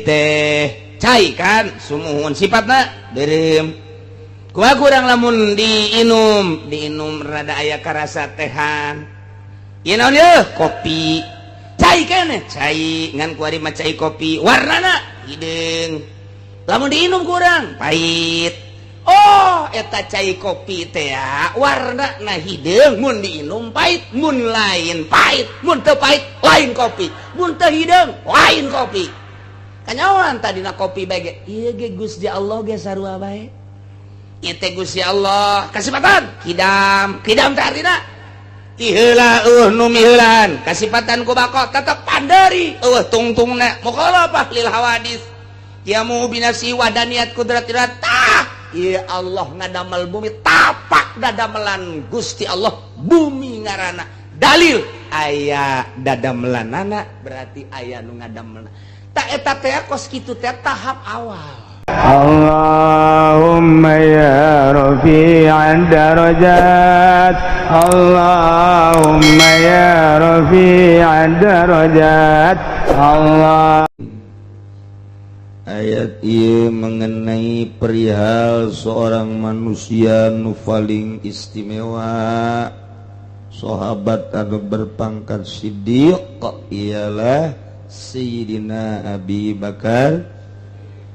teh cai kan sumuhun sifatna beureum kumaha kurang lamun diinum rada aya karasa tehan ieu naon yeuh kopi cai keneh cai ngan kuari mah cai kopi warnana hideung lamun diinum kurang pahit oh eta cai kopi teh warnana hideung mun diinum pahit mun lain pahit mun teu pahit lain kopi mun teu hideung lain kopi kanyawan tadina kopi bae ge ieu ge Gusti Allah ge sarua bae ieu teh Gusti Allah kasipatan kidam teh artina iheula nu miheulan kasipatan ku bako tetep pandari tungtungna mukhalafah lil hawadis yamu binasi wadaniyat kudratirat ieu Allah ngadamel bumi tapak dadamelan Gusti Allah bumi ngaranna dalil aya dadamelanana berarti aya nu ngadamelna tak eta teh kos kitu teh tahap awal Allahumma ya rafi'ad darajat Allahumma ya rafi'ad darajat Allah. Ayat ieu mengenai perihal seorang manusia nu paling istimewa sahabat anu berpangkat siddiq ialah Sayyidina Abi Bakar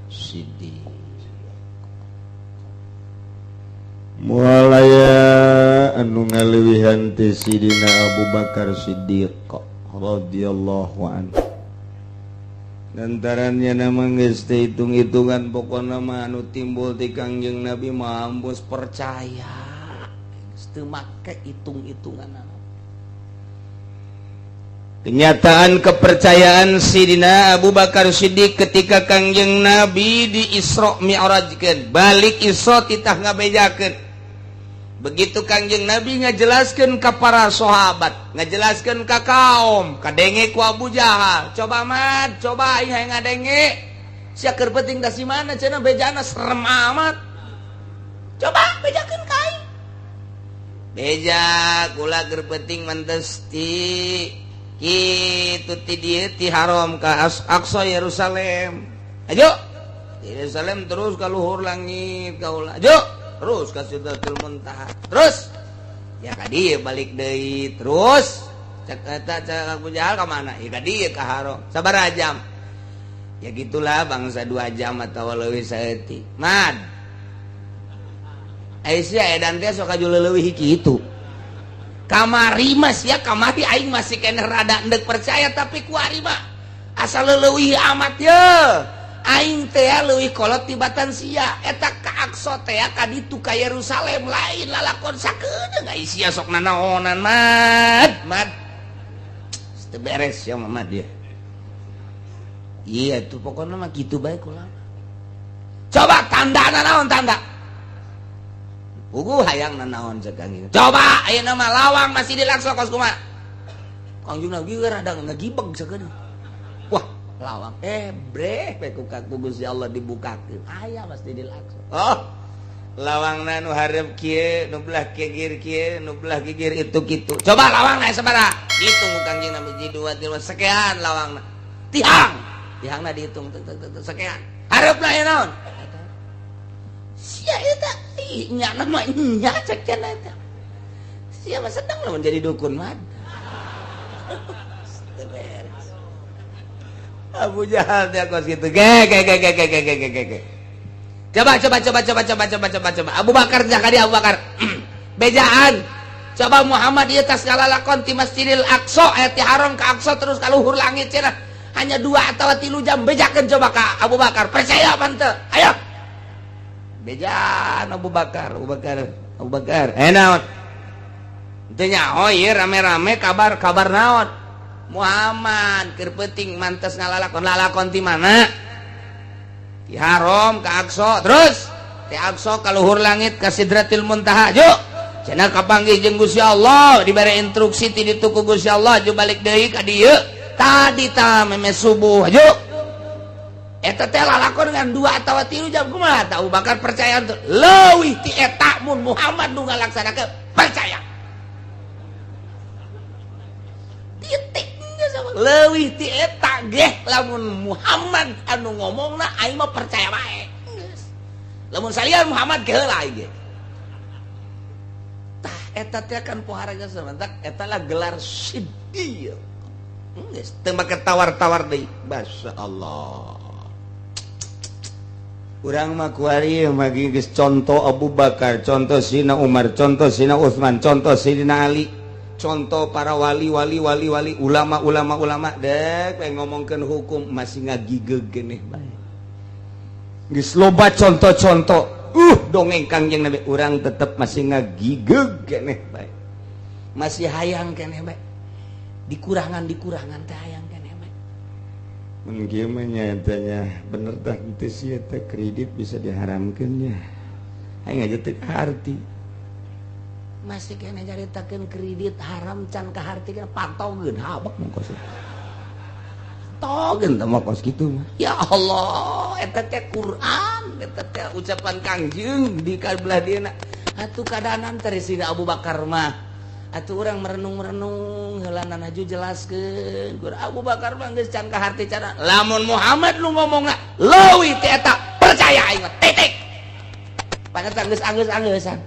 Siddiq. Mualaya anu ngalewihan teh Sayyidina Abu Bakar Siddiq radhiyallahu anhu. Lantarannya nama geus teh hitung-hitungan pokona mah anu timbul ti Kangjeng Nabi mah ambus percaya. Geus teu make hitung-hitungan. Kenyataan kepercayaan Sayyidina Abu Bakar Siddiq ketika Kangjeng Nabi di Isra Mi'rajkeun balik Isra titah ngabejakeun begitu Kangjeng Nabi ngajelaskeun ka para sahabat ngajelaskeun ka kaum kadenge ku Abu Jahal coba mad coba aing hayang ngadenge sia keur penting da si mana cenah bejana serem amat coba bejakeun ka aing beja kula keur penting mantes ti kitu ti dieu ti haram ka Aqsa Yerusalem ajo Yerusalem terus ka luhur langit kaula ajo terus ka Sidratul Muntaha terus ya ka dieu balik deui terus cek eta cek Abu Jahal ka mana ya ka dieu ka haram sabaraha jam ya gitulah bangsa 2 jam atawa leuwih saeutik mad Aisyah edan teh sok kajuleuwih kitu kamari mas ya kamari aing masih kena rada endek percaya tapi kuari mah asal leuwih amat ye aing teh leuwih kolot tibatan sia eta ka Aqsa teh ka ditu ka Yerusalem lain lalakon sakedeung ai sia sok nanaonan mad teu beres ya mah dia iya tuh pokoknya mah kitu bae kula coba tandana naon tanda Ugu hayang nanaon cekang itu. Coba ayeuna mah lawang masih dilakso kos kumaha. Kangjeng Nabi rada ngagibeg sakeun. Wah, lawang breh we ku Gusti Allah dibukakeun. Aya mesti dilakso. Oh. Lawangna nu hareup kieu, nu belah gigir kieu, nu belah gigir itu kitu. Coba lawangna sabaraha? Dihitung Kangjeng Nabi di 2 3 sekian lawangna. Tihangna dihitung sekian. Hareupna aya naon? Sia eta nya nama nya cek cenah eta. Sia mah sedang lamun jadi dukun mah. Abu Jahal teh kos kitu. Ge. Coba. Abu Bakar nya ka dia Abu Bakar. Bejaan. Coba Muhammad ieu tas ngalalakon ti Masjidil Aqsa aya ti haram ka Aqsa terus ka luhur langit cenah. Hanya 2 atawa 3 jam bejakeun coba ka Abu Bakar. Percaya apa henteu? Ayo. Bejaan Abu Bakar. Naon? Teu nyaho ieu rame-rame kabar naon? Muhammad keur penting mantes lalakon ti mana? Ti haram ka Aqsa terus ti Aqsa ka luhur langit ka Sidratil Muntaha. Juk cenah kapanggih jeung Gusti Allah dibere instruksi ti ditu ku Gusti Allah aju balik deui ka dieu. Tadi ta meme subuh. Juk eta teh lalakon ngan 2 atawa 3 jam kumaha tah Abu Bakar percaya teu leuwih ti eta mun Muhammad nu ngalaksanakeun percaya titiknya sama leuwih ti eta ge lamun Muhammad anu ngomongna aing mah percaya bae geus lamun salian Muhammad ge heula ge tah eta teh kan pohara geus sebentak eta lah gelar siddiq geus teu make tawar-tawar deui masyaallah. Urang mah kuari magi geus contoh Abu Bakar, contoh Sina Umar, contoh Sina Utsman, contoh Sidina Ali, contoh para wali ulama dek pengen ngomongkeun hukum masih ngagigeg keneh bae. Geus loba contoh-contoh. Dongeng Kangjeng Nabi urang tetep masih ngagigeg keneh bae. Masih hayang keneh bae. Dikurangan teh hayang keneh bae. Mun kieu mah nyatanya bener tah kitu sih eta kredit bisa diharamkeun nya. Hayang aja teu arti. Masih kena jaritakeun kredit haram can kahartikeun patogeun habak mongkos. Togeun teh mongkos kitu mah. Ya Allah, eta teh Quran, eta teh ucapan Kangjeng di kabelah dieuna. Atuh kadanan teh Sina Abu Bakar mah. Atuh urang merenung-merenung heula naju jelaskeun. Gur Abu Bakar mah geus can kaharti cara. Lamun Muhammad nu ngomongna leuwih teh eta percaya aing mah titik. Paneta geus anggeus-anggeusan.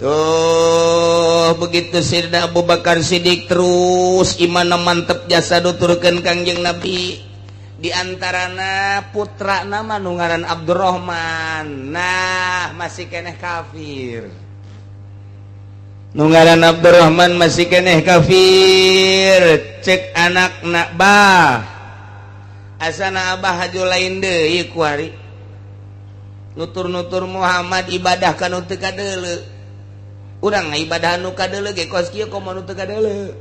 Tuh begitu Sayyidina Abu Bakar Siddiq terus imanna mantep jasa nuturkeun Kangjeng Nabi. Di antarana putra nama nu ngaran Abdurrahman. Nah, masih keneh kafir. Nu ngaran Abdurrahman masih keneh kafir. Cek anakna bah. Asana abah haju lain deui kuari. Nutur-nutur Muhammad ibadah kana teu kadeuleu. Urang ibadah anu kadeuleu ge kos kieu komo anu teu kadeuleu.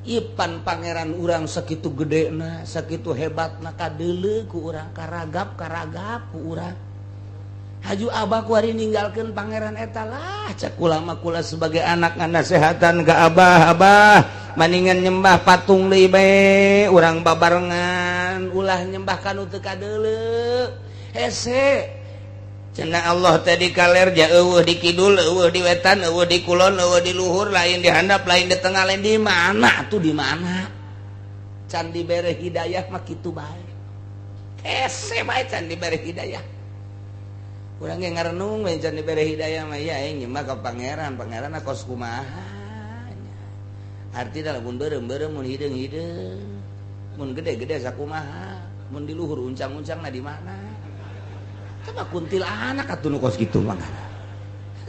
Ipan pangeran urang sakitu gedena, sakitu hebatna kadeuleu ku urang, karagap ku urang. Haju abah kuari ninggalkeun pangeran eta lah, cak kula mah kula sebagai anak nganasehatan ka abah maningan nyembah patung deui bae, urang babarengan ulah nyembah kanu teu kadeuleu. Hese cenah Allah tadi kaler ja eueuh di kidul, eueuh di wetan, eueuh di kulon, eueuh di luhur, lain di handap, lain di tengah, lain di mana tuh di mana? Can dibere hidayah mah kitu bae. Hese bae can dibere hidayah. Urang ge ngarenung we can dibere hidayah mah ya aing nyembah ka pangeran, pangeran kos kumaha. Artina lamun beureum-beureum mun hideung-hideung. Mun gede-gede sakumaha? Mun di luhur uncang-uncangna di mana? Coba kuntil anak atuh nu kos kitu mah.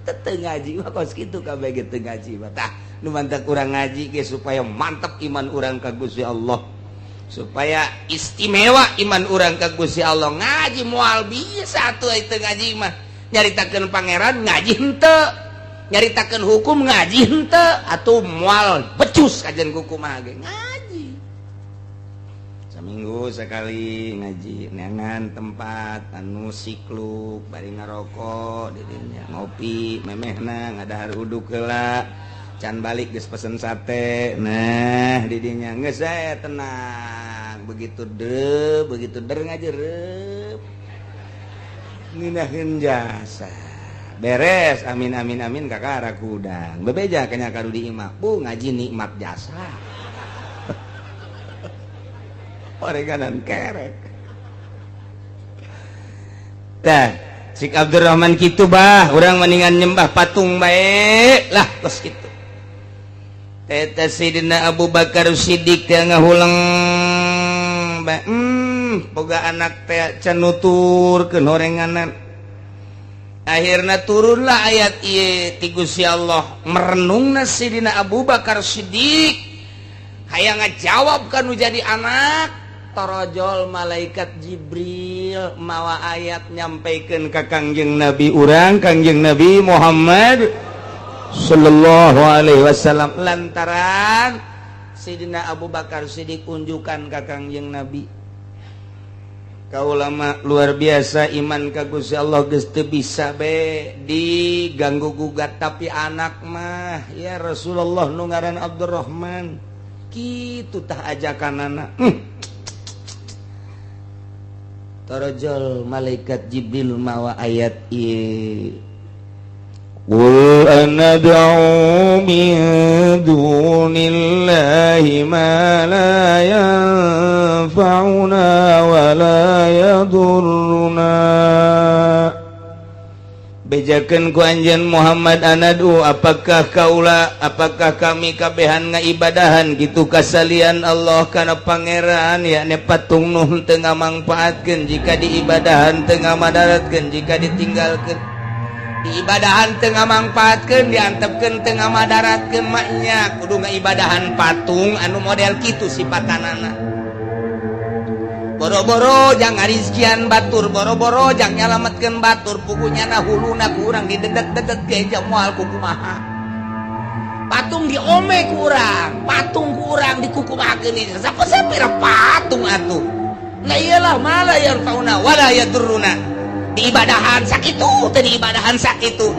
Teu ngaji mah kos kitu kabeh ge teu ngaji mah. Tah nu mantep urang ngaji ge supaya mantep iman urang ka Gusti Allah. Supaya istimewa iman urang ka Gusti Allah. Ngaji moal bisa atuh teu ngaji mah. Nyaritakeun pangeran ngaji henteu. Nyaritakeun hukum ngaji henteu atuh moal becus kajian kumaha ge ngaji. Seminggu sekali ngaji neangan tempat anu sikluk bari ngarokok di dinya ngopi memehna ngadahar uduk heula can balik geus pesen sate nah di dinya geus saya tenang begitu der ngaji reup nginaheun jasa beres amin amin amin kakara kudang bebeja kanya kadu di imah bu ngaji nikmat jasa oreganan kerek. Tah, Sik Abdurrahman kitu bah, urang mendingan nyembah patung bae lah tos kitu. Eta Sayyidina Abu Bakar Siddiq teh ngahulang bae. Boga anak teh can nuturkeun horenganan. Akhirna turunlah ayat ieu ti Gusti Allah merenungna Sayyidina Abu Bakar Siddiq hayang ngajawab kanu jadi anak. Torojol malaikat Jibril mawa ayat nyampaikeun ka Kangjeng Nabi urang Kangjeng Nabi Muhammad sallallahu alaihi wasallam lantaran Sayyidina Abu Bakar Siddiq unjukan ka Kangjeng Nabi kaulama luar biasa iman ka Gusti Allah geus teu bisa be diganggu gugat tapi anak mah ya Rasulullah nu ngaran Abdurrahman kitu tah ajakanana Tarajal malaikat Jibril mawa ayat ieu Qul anad'u min dunillahi ma la yanfa'una wa la yadurruna. Bejakeun ku anjeun Muhammad anadu apakah kami kabehan ngaibadahan gitu kasalian Allah kana pangeran yakni patung nuh teu ngamangpaatkeun jika diibadahan teu ngamadaratkeun jika ditinggalkeun diibadahan teu ngamangpaatkeun diantepkeun teu ngamadaratkeun maknya kudu ngaibadahan patung anu model kitu sipatanana. Boro-boro jang ngarizkian batur, boro-boro jang nyalametkeun batur, pugunya na huluna kurang didedet-dedet ge jang moal kukumaha. Patung diome kurang, patung kurang dikukumakeun ieu. Sapira patung atuh. Nah iyalah mala yarfauna wala yadurruna. Diibadahan sakitu, teu diibadahan sakitu.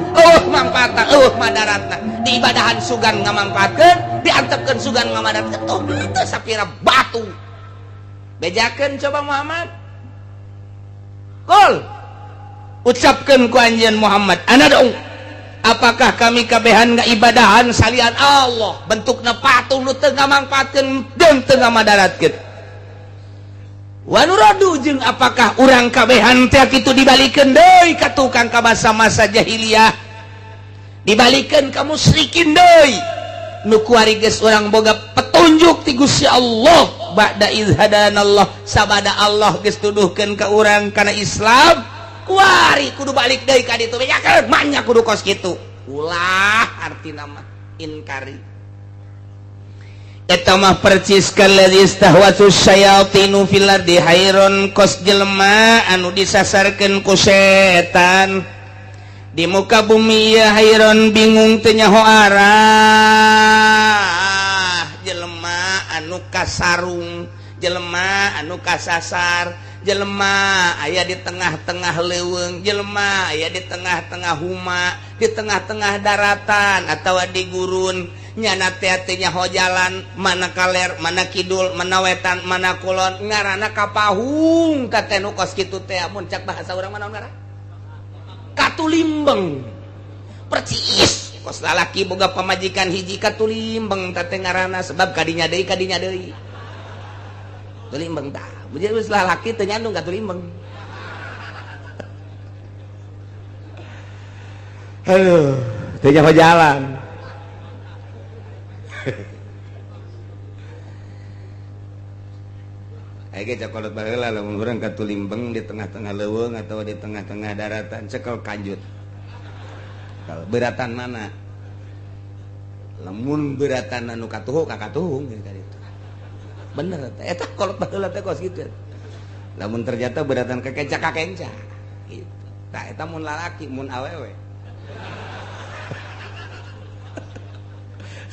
Mangpaatna, madaratna. Diibadahan sugan ngamangpaatkeun, diantepkeun sugan ngamadatkeun. Tuh teu sapira batu. Bejakeun coba Muhammad. Qul ucapkeun ku anjeun Muhammad, anad'u apakah kami kabehan ngaibadahan salian Allah bentukna patung nu teu ngamangpaatkeun jeung teu ngamadaratkeun. Wa nuradu jeung apakah urang kabehan teh kitu dibalikeun deui ka tukang ka masa-masa jahiliyah, dibalikeun ka musyrikin deui nu kuari geus urang boga petunjuk ti Gusti Allah ba'da iz hadanallah sabada Allah geus tuduhkeun ka urang kana Islam kuari kudu balik deui ka ditu bejakeun manya kudu kos kitu ulah artina mah inkari eta mah percis kalladzi istahwatu syayatinu fil ardi hairon kos jelema anu disasarkeun ku setan di muka bumi ya hairon bingung teu nyaho arah jelema anu kasarung jelema anu kasasar jelema aya di tengah-tengah leuweung jelema aya di tengah-tengah huma di tengah-tengah daratan atawa di gurun nyana teh teu nyaho jalan mana kaler mana kidul mana wetan mana kulon ngaranna kapahung ka teh nu kos kitu teh mun cak bahasa urang mah naon ngaranna katulimbeng percis kos lalaki boga pamajikan hiji katulimbeng teh ngaranna sebab kadinya deui tulimbeng tah bujeu geus lalaki teu nyandung katulimbeng. Aduh teu nyaho jalan. Ege cokolot baheula lamun urang katulimbeng di tengah-tengah leuweung atau di tengah-tengah daratan cekel kanjut. Kalau beratan mana? Lamun beratan anu katuhu ka katuhung gitu tadi. Bener eta kolot baheula teh kos kitu. Lamun ternyata beratan ka kenca gitu. Tah eta mun lalaki mun awewe.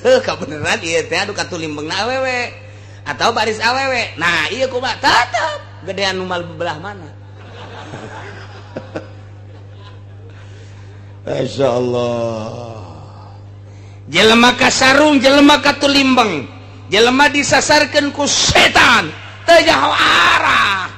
Heuh kabeneran ieu teh anu katulimbengna awewe. Atau baris awewe. Nah iya kumaha tetep gedean numal belah mana. Masya Allah. Jelema kasarung jelema katulimbeng jelema disasarkeun ku setan teu nyaho arah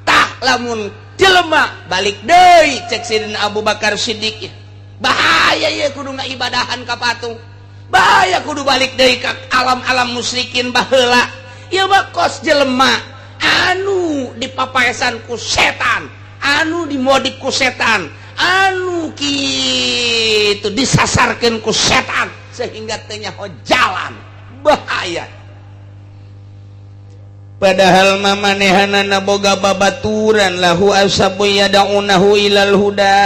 tah lamun jelema balik deui cek Sidina Abu Bakar Siddiq bahaya ieu kudu ngaibadahan ka patung bahaya kudu balik deui ka alam-alam musyrikin baheula. Ieu mah kos jelema anu dipapaesan ku setan, anu dimodik ku setan, anu kitu disasarkeun ku setan sehingga teu nyaho jalan. Bahaya. Padahal mamanehanana boga babaturan lahu asabu yadaunahu ilal huda.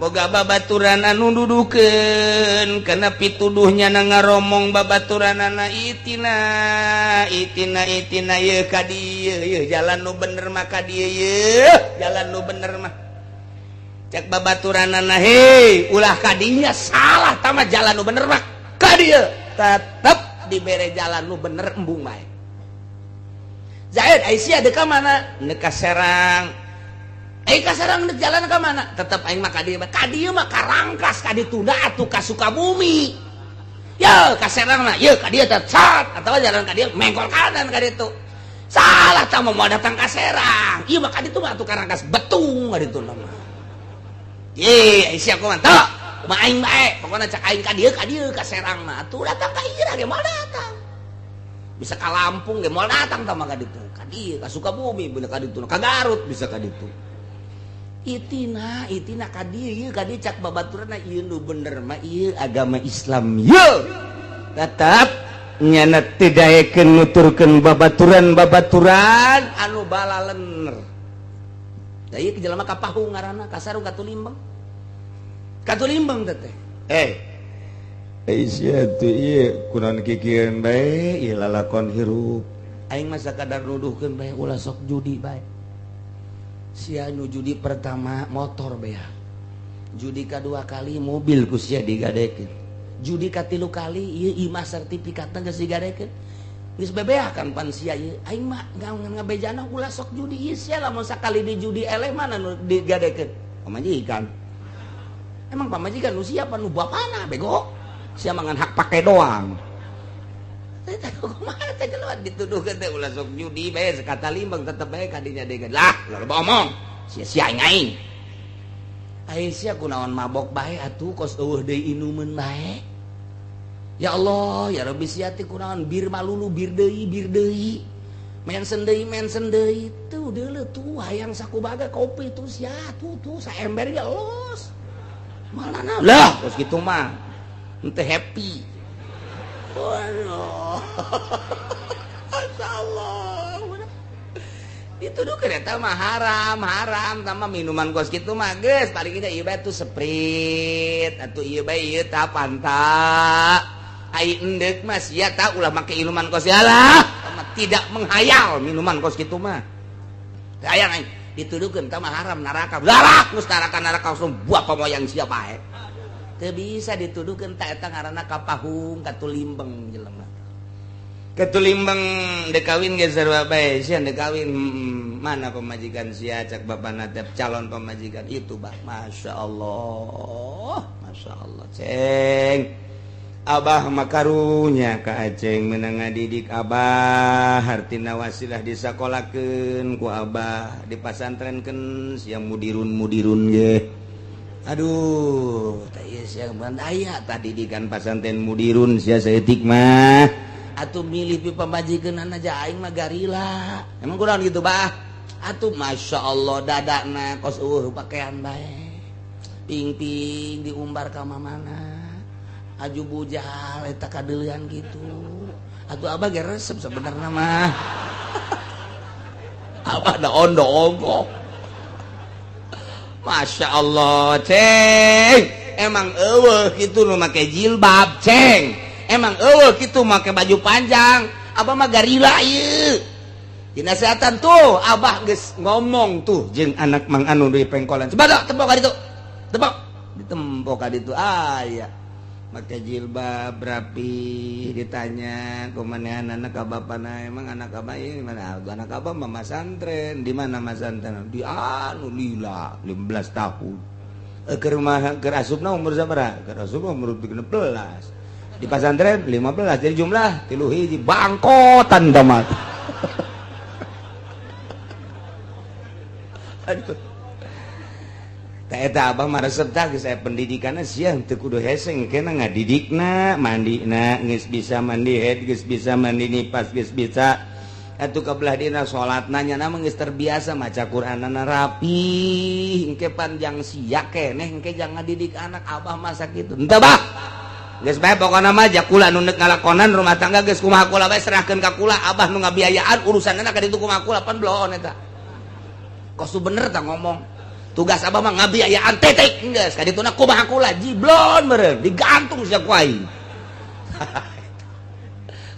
Boga babaturan anu dudukeun kana pituduhnya na ngaromong babaturanana itina ye ka dieu ye jalan nu bener mah ka dieu ye jalan nu bener mah cek babaturanana hei ulah ka dinya salah tama jalan nu bener mah ka dieu tetep dibere jalan nu bener embung bae. Zaid Aisyah deka mana neuk ka Serang kasarang nek jalan ke mana? Tetap aing mah ka dieu mah karangkas ka ditunda atuh ka Sukabumi. Ya ka Serang mah ye ka dieu teh sat atawa jalan ka dieu mengkol kanan ka ditu. Salah tah mau datang ka Serang. Ieu mah ka ditu mah atuh karangkas betung ka ditu mah. sia kumaha kumaha aing bae pokona cak aing ka dieu ka Serang mah atuh datang ka ieu ge moal datang bisa ka Lampung ge moal datang tah mah ka ditu ka dieu ka Sukabumi bener ka ditu ka Garut bisa ka ditu itina ka dieu cak babaturanna ieu nu bener mah ieu agama Islam ieu tetep nyana teu daekeun nuturkeun babaturan anu balalener da ieu jelema kapahung ngaranna kasarung katulimbang teteh Aisyah tuh iya kunaon kikieun bae ieu lalakon hirup aing mah sakadar nuduhkeun bae ulah sok judi bae sia nu judi pertama motor bae judi kadua kali mobil ku sia digadekeun judi katilu kali ieu imah sertifikatna geus digadekeun geus bebeakan pan sia ieu aing mah ngabejana ulah sok judi ieu sia lamun sakali di judi eleh mana nu digadekeun pamajikan emang pamajikan nu siapa nu bapana bego sia mangan hak pake doang eta kumaha teh jelema dituduhkeun teh ulah sok judi bae sakata limbang tetep bae kadinya degan lah loba omong sia-sia aing sia kunaon mabok bae atuh kos eueuh deui inumeun bae ya Allah ya Rabbi sia teh kunaon bir malulu bir deui mensen deui tuh deuleu tuh hayang sakubaga kopi tuh sia tuh saember ya los malana lah kos kitu mah teu happy waduh masyaallah dituduhkeun eta mah haram tambah minuman kos kitu mah geus paling kita ieu bae tuh Sprite atuh ieu bae ieu tah Fanta ai endek mah sia tah ulah make minuman kos alah tidak menghayal minuman kos kitu mah hayang aing dituduhkeun tah mah haram neraka galak geus neraka buah pamoyang sia bae teu bisa dituduhkeun tah eta ngaranna kapahung katulimbeng jelema katulimbeng dekawin ge sarua bae sia dekawin mana pemajikan sia cak bapana teh calon pemajikan itu bah masyaallah ceng abah makarunya ka aceng meunang ngadidik abah hartina wasilah disakolakeun ku abah dipasantrenkeun sia mudirun ge aduh tah ieu sia aya tah didikan pasantren mudirun sia saeutik mah atuh milih pi pamajikanna aja aing mah garila emang kunaon gitu bah atuh masyaallah dadana kos eueuh pakaian bae ping-ping diumbar ka mamana aju bujal eta kadeulean gitu atuh abah ge resep sebenarnya mah abah da ondo-ondo masyaallah ceng emang eueuh kitu nu make jilbab ceng emang eueuh kitu make baju panjang abah mah garila ieu dinasehatan tuh abah geus ngomong tuh jeung anak mang anu di pengkolan coba dah tepok ka ditu tepok ditempok ka ditu aya make jilbab rapi ditanya kumanehan anak abapana emang anak abah ieu mana anak abah mah masantren di mana masantren di anu lila 15 tahun keur rumah keur asupna umur sabaraha keur asupna umur 16 di pasantren 15 jadi jumlah 3 hiji bangkotan tamat aduh tah eta abah mah resep tah geus aya pendidikanna sia teu kudu hese engkena ngadidikna mandina geus bisa mandi head geus bisa mandi nipas geus bisa atuh kabelah dina salatna nya mah geus terbiasa maca Qur'anana rapi engke panjang sia keneh engke jangan ngadidik anak abah mah sakitu henteu bah geus bae pokona mah jakula nu neuk ngalakonan rumah tangga geus kumaha kula bae serahkeun ka kula abah nu ngabiayaan urusanna ka ditu kumaha kula pan bloon eta kos bener tah ngomong tugas abah mah ngabiayaan tetek geus ka dituna kumaha kula jiblon meureun digantung sia ku aing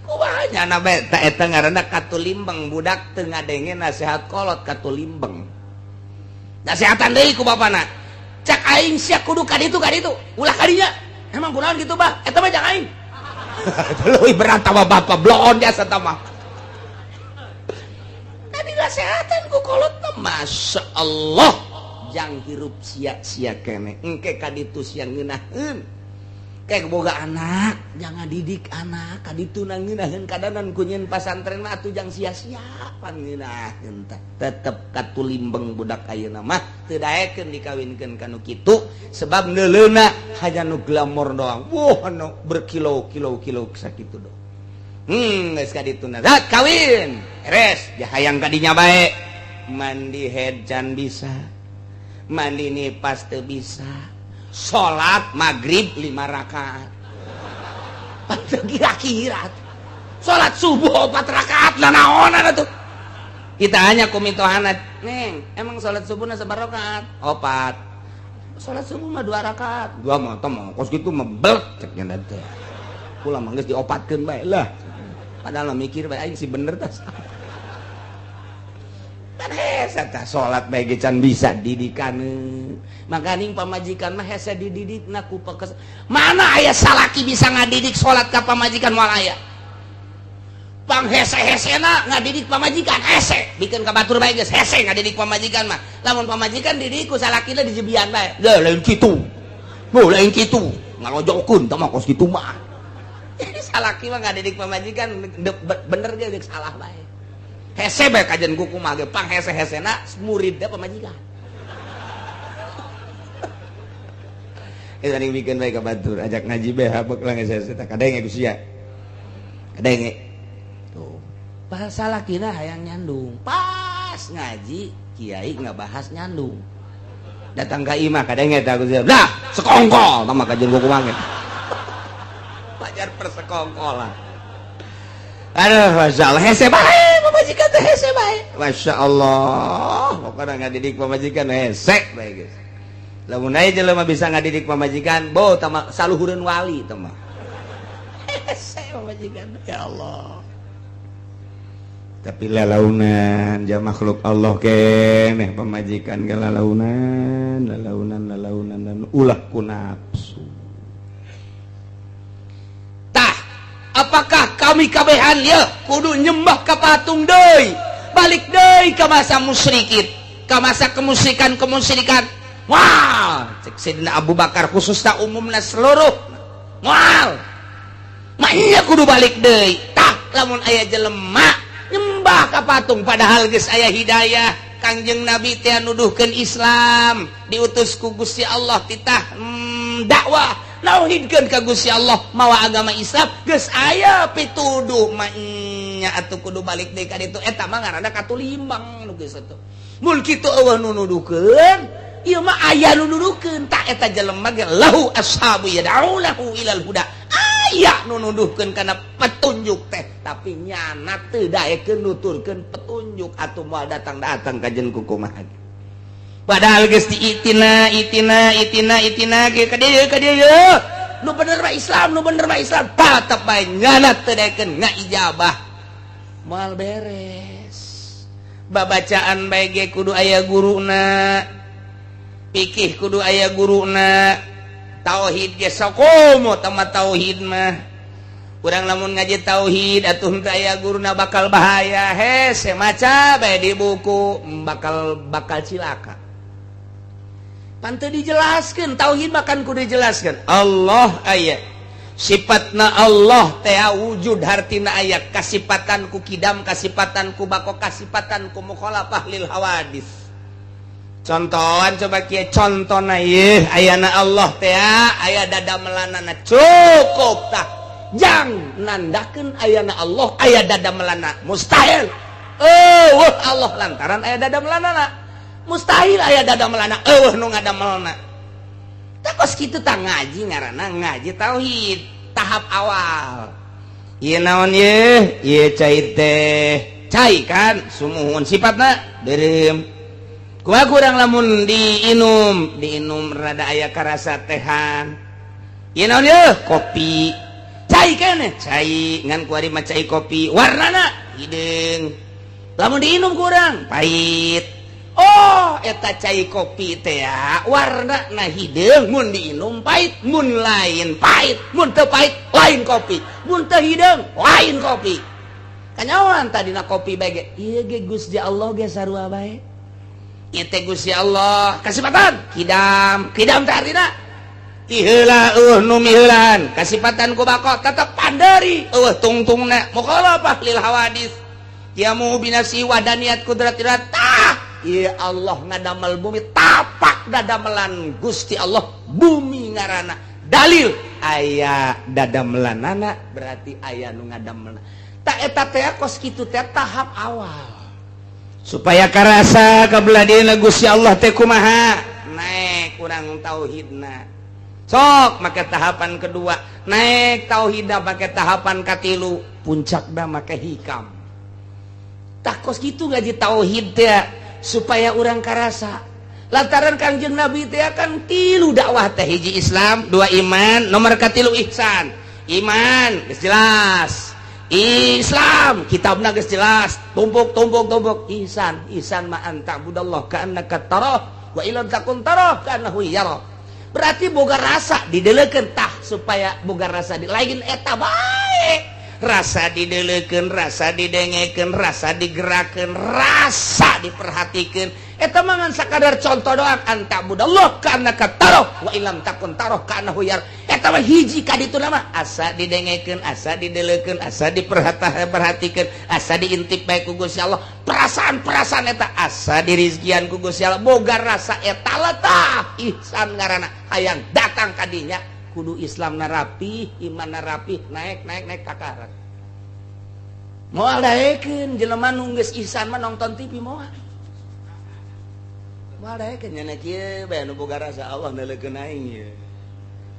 kumaha nya bae tah eta ngaranna katulimbeng budak teu ngadenge nasihat kolot katulimbeng nasihatan deui ku bapana cak aing sia kudu ka ditu ulah kadinya emang kunaon gitu bah eta mah jang aing leuwih berat tambah bapak bloon jasa tamah tadi nasihatan ku kolot mah masyaallah jang hirup sia-sia keneh engke ka ditu sia ngeunaheun boga anak jangan didik anak kaditu nangeunaheun kadanan kunyeun pasantren mah atuh jang sia-sia pangeunaheun teh tetep katulimbeng budak ayeuna mah teu daekeun dikawinkeun kanu kitu sebab neuleuna hanya nu glamor doang anu berkilo-kilo sakitu doang geus kadituna zat kawin beres hayang kadinya bae mandi head can bisa mandi nipas teu bisa sholat maghrib 5 rakaat kira-kira sholat subuh 4 rakaat lah naonan tuh kita hanya kumitohanat neng emang sholat subuhnya seberapa rakaat 4 sholat subuh mah 2 rakaat 2 mah tong kos gitu mah belek ceknya nanti pula mah geus diopatkeun bae lah padahal mikir bae aing si bener tas kan hese tah salat bae ge can bisa didikan makaning pamajikan mah hese dididikna ku pekes mana aya salaki bisa ngadidik salat ka pamajikan moal aya pang hese-hesena ngadidik pamajikan hese bikin ka batur bae geus hese ngadidik pamajikan mah lamun pamajikan didik ku salakina dijebian bae lain kitu lain kitu ngalojokeun tah mah kos kitu mah jadi salaki mah ngadidik pamajikan bener ge geus salah bae hese bae kajen kuku mah ge pang hese-hesena muridna pamajikan. Eta ning bikin bae ka batur ajak ngaji bae habek lah hese tah kadenge ku sia. Kadenge. Tuh. Pas salakina hayang nyandung. Pas ngaji kiai ngabahas nyandung. Datang ka imah kadenge tah ku sia. Dah, sekongkol tah mah kajen kuku mah ge. Pajar persekongkolan. Aduh, Masya Allah, hese bae, pamajikan teh hese bae. Masya Allah, pokoknya ngadidik pamajikan hese bae guys. Lamun aya jelema bisa ngadidik pamajikan, bo tama saluhureun wali teh mah. Hese pamajikan, ya Allah. Tapi lalaunan, ja makhluk Allah keneh pamajikan ge lalaunan dan ulah ku nafsu. Apakah kami kabehan ya kudu nyembah ka patung deui balik deui ka masa musyrikin ka masa kemusyrikan wah cek Sayyidina Abu Bakar khususna umumna seluruh moal maknya kudu balik deui tah lamun aya jelema nyembah ka patung padahal geus aya hidayah Kangjeng Nabi teh nuduhkeun Islam diutus ku Gusti Allah titah dakwah nauhidkeun ka Gusti Allah mawa agama Islam geus aya pituduh mah nya atuh kudu balik deui ka ditu eta mah ngaranna katulimbang nu geus atuh mun kitu eueuh nu nuduhkeun ieu mah aya nu nuduhkeun tah eta jelema ge lahu ashabu yad'unahu ilal huda aya nu nuduhkeun kana petunjuk teh tapi nyana teu daekeun nuturkeun petunjuk atuh moal datang-datang ka jeung kukumaha padahal geus diitina ge ka dieu nu bener mah Islam tatep bae nyana teu daekeun ngaijabah moal beres babacaan bae ge kudu aya guruna fikih kudu aya guruna tauhid ge sakomo tama tauhid mah urang lamun ngaji tauhid atuh teu aya guruna bakal bahaya hese maca bae di buku bakal cilaka panteu dijelaskeun tauhid makan kudu dijelaskeun Allah aya sifatna Allah teh wujud hartina aya kasipatan ku kidam kasipatan ku bako kasipatan ku mukhalafah lil hawadis contohan coba kieu contona ieu ayana Allah teh aya dada melanana cukup tah jang nandakeun ayana Allah aya dada melana mustahil Allah lantaran aya dada melanana mustahil aya dada melana nu ngadamelna tah kos kitu tah ngaji ngaranna ngaji tauhid tahap awal ieu naon ieu cai teh cai kan sumuhun sifatna deureum kumaha kurang lamun diinum rada aya karasa tehan ieu naon kopi cai keneh cai ngan kuari mah cai kopi warnana hideung lamun diinum kurang pahit oh eta cai kopi teh warna na hideung mun diinum pahit mun lain pahit mun teu pahit lain kopi mun teu hideung lain kopi kanyawan tadina kopi bae ge ieu ge Gusti Allah ge sarua bae ieu teh Gusti Allah kasipatan kidam teh artina tiheula numihelan kasipatan ku bako tetep pandari tungtungna mukhalafah lil hawadis yamu binasi wadaniyat kudratirat ya Allah ngadamel bumi tapak dadamelan Gusti Allah bumi ngarana dalil aya dadamelanana berarti aya nu ngadamelna tak eta teh kos kitu teh tahap awal supaya karasa kabladina Gusti Allah teh kumaha naik kurang tauhidna sok make tahapan kedua naik tauhidna make tahapan katilu puncakna make hikam tak kos kitu ngaji tauhid teh supaya orang karasa lantaran Kangjeng Nabi teh kan tilu dakwah teh hiji Islam dua iman nomor katilu ihsan iman geus jelas Islam kitabna geus jelas tumpuk ihsan ma anta budallah ka annaka tarah wa illam takun tarah ka annahu yara berarti boga rasa didelekeun tah supaya boga rasa di lain eta bae rasa didelekeun rasa didengekeun rasa digerakeun rasa diperhatikeun eta mah ngan sakadar contoh doang anta budallah ka annaka tarah wa illam takun tarah ka annahu yara eta mah hiji ka ditu nama asa didengekeun asa didelekeun asa diperhatikeun asa diintip bae ku Gusti Allah perasaan eta asa dirizkian ku Gusti Allah boga rasa eta tah ihsan ngaranna hayang datang ka dinya kudu Islam narapi iman narapi naik kakarat moal daekeun jelema nu geus ihsan mah nonton TV moal daekeun nya kieu bae nu boga rasa Allah naleukeun aing ye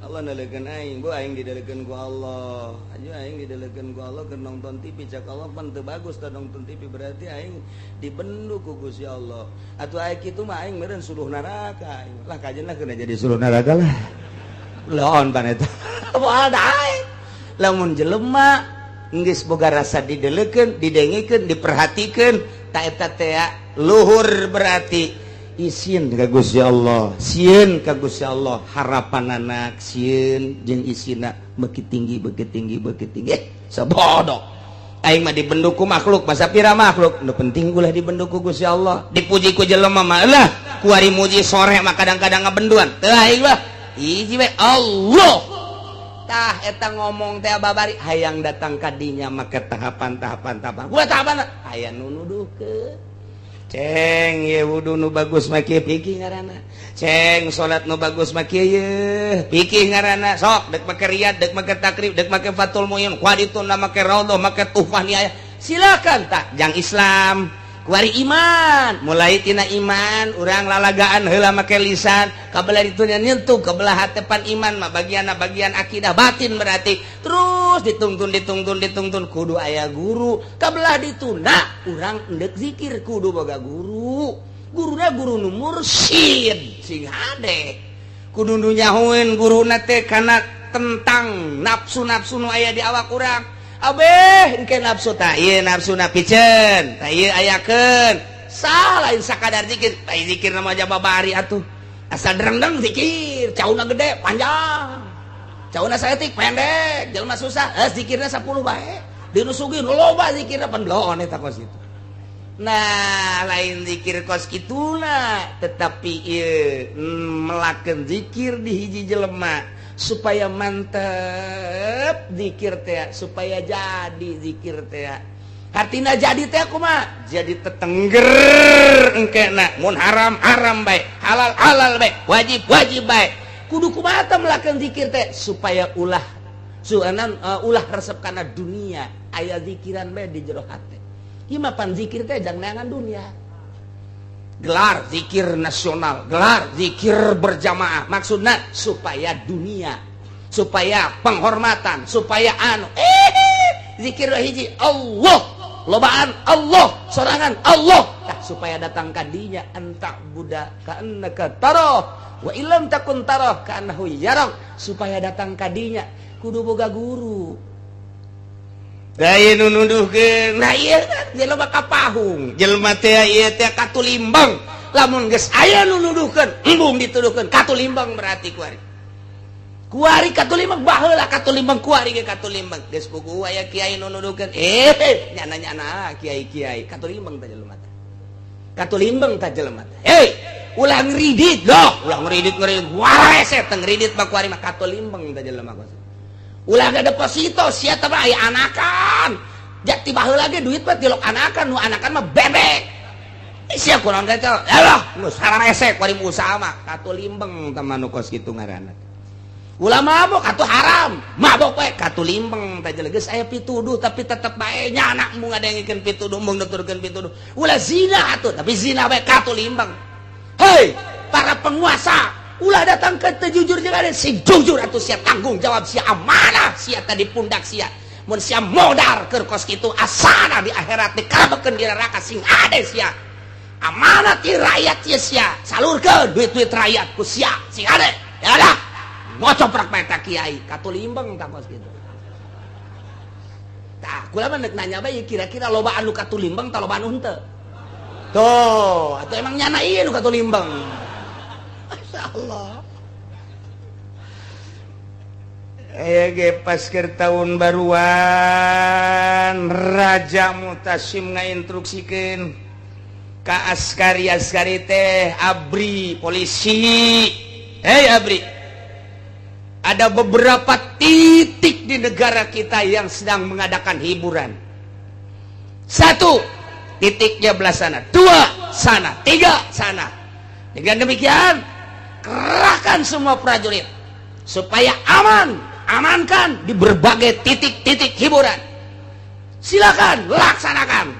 Allah naleukeun aing bu aing didaleukeun ku Allah aja aing didaleukeun ku Allah keur nonton TV cak Allah pan teu bagus tah nonton TV berarti aing dibendu ku Gusti Allah atuh aya kitu mah aing meureun suluh neraka lah kajenna keuna jadi suluh neraka lah laon pan eta moal daek lamun jelema geus boga rasa didaleukeun didengekeun diperhatikeun ta eta teh luhur berarti isin ka Gusti Allah sieun ka Gusti Allah harapan anak sieun jeung isina beuki tinggi sabodok aing mah dibendu ku makhluk masa pira makhluk nu penting ulah dibendu ku Gusti Allah dipuji ku jelema mah lah kuari muji sore mah kadang-kadang ngabenduan teu aing mah hiji we Allah tah eta ngomong teh babari hayang datang ka dinya make tahapan kumaha tahapan aya nu nuduhkeun ceng ye wudu nu bagus mah kieu pikih ngaranna ceng salat nu bagus mah kieu ye pikih ngaranna sok dek make riyad dek make takrib dek make fatul muin kuadituna make raudhah make tuhfah niaya silakan tak jang Islam kuari iman mulai tina iman urang lalagaan heula make lisan kabelah ditunya nyentuh kabelah hatepan iman mah bagian akidah batin berarti terus dituntun kudu aya guru kabelah dituna urang endek zikir kudu boga guruna guru nu mursyid sing hade kudu nu nyahoeun guruna teh kana tentang nafsu nu aya di awak urang abeh engke nafsu tah ieu nafsuna piceun tah ieu ayakeun salah lain sakadar zikir tah zikir nama aja babari atuh asal dereng zikir cauna gede panjang cauna saeutik pendek jelema susah zikirna 10 bae dinu sugih loba zikirna pan bloon eta kos kitu nah lain zikir kos kituna tetapi ieu melakeun zikir di hiji jelema supaya mantep zikir teh supaya jadi zikir teh artina jadi teh kumaha jadi tetengger engkena mun haram bae halal bae wajib bae kudu kumaha teh melakeun zikir teh supaya ulah resep kana dunia aya zikiran bae di jero hate ieu mah pan zikir teh jang neangan dunia gelar zikir nasional, gelar zikir berjamaah maksudnya supaya dunia supaya penghormatan supaya zikir hiji Allah lobaan Allah sorangan Allah supaya datang kadinya anta budak ka annaka tarah wa illam takun tarah ka annahu yarah supaya datang kadinya kudu boga guru daya nu nuduhkeun nah ieu jelema kapahung jelema teh ieu teh katulimbang lamun geus aya nu nuduhkeun embung dituduhkeun katulimbang berarti kuari katulimbang baheula katulimbang kuari ge katulimbang geus puguh aya kiai nu nuduhkeun nyana kiai katulimbang teh jelema teh katulimbang teh jelema teh ulah ngeridit loh, ulah ngeridit wah rese teng ngeridit bakuari mah kato limbeng teh jelema kos ulah ada deposito sia teh aya anakan jak tiba heula ge duit mah tilok anakan nu anakan mah bebek sia kunaon teh yalah geus sararese kuari usaha mah kato limbeng teh mah nu kos kitu ngaranna ulah mabok atuh haram mabok we katu limbeng teh geus aya pituduh tapi tetep bae nyana mun ngadengikeun pituduh mun nuturkeun pituduh ulah zina atuh tapi zina we katu limbeng hei para penguasa ulah datang ke jujur jeung ada si jujur atuh sia tanggung jawab sia amanah sia tadi pundak sia mun sia modar keur kos kitu asana di akhirat dikarabekeun di neraka sing ade sia amanah ti rakyat sia salurkeun duit-duit rakyat ku sia sing ade ya dah ngocoprak peta kiai katu limbeng tak kos gitu tak kula mah nanya bae kira-kira loba anu katu limbeng tah loba anu henteu tuh atau emang nyana ieu nu katu limbeng masyaallah ge pas keur taun baruan Raja Mutasim ngainstruksikeun ka askari-askari teh abri polisi abri ada beberapa titik di negara kita yang sedang mengadakan hiburan. 1, titiknya belah sana. 2, sana. 3, sana. Dengan demikian, kerahkan semua prajurit supaya amankan di berbagai titik-titik hiburan. Silakan laksanakan.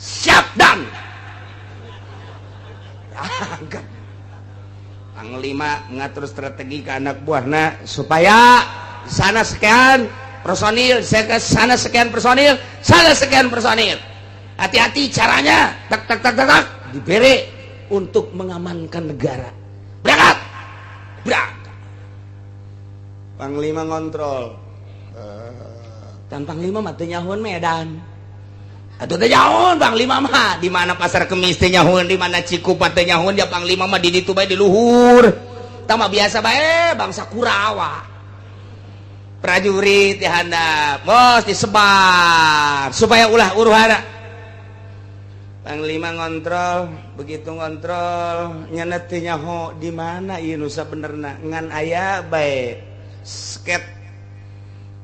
Siap dan Panglima ngatur strategi ke anak buahna supaya sana sekian personil, sana sekian personil, sana sekian personil. Hati-hati caranya, tak diberi untuk mengamankan negara. Berangkat. Panglima ngontrol. Dan Panglima mah teu nyahoan Medan. Atuh teh nyahoan Panglima mah di mana Pasar Kemis teh nyahoan, di mana Cikupa teh nyahoan, ya Panglima mah di ditu bae di luhur. Tah mah biasa bae bangsa Kurawa. Prajurit dihandap, bos disebar supaya ulah uruhara. Panglima ngontrol, begitu ngontrol nyana teu nyaho di mana ieu nu sabenerna ngan aya bae sket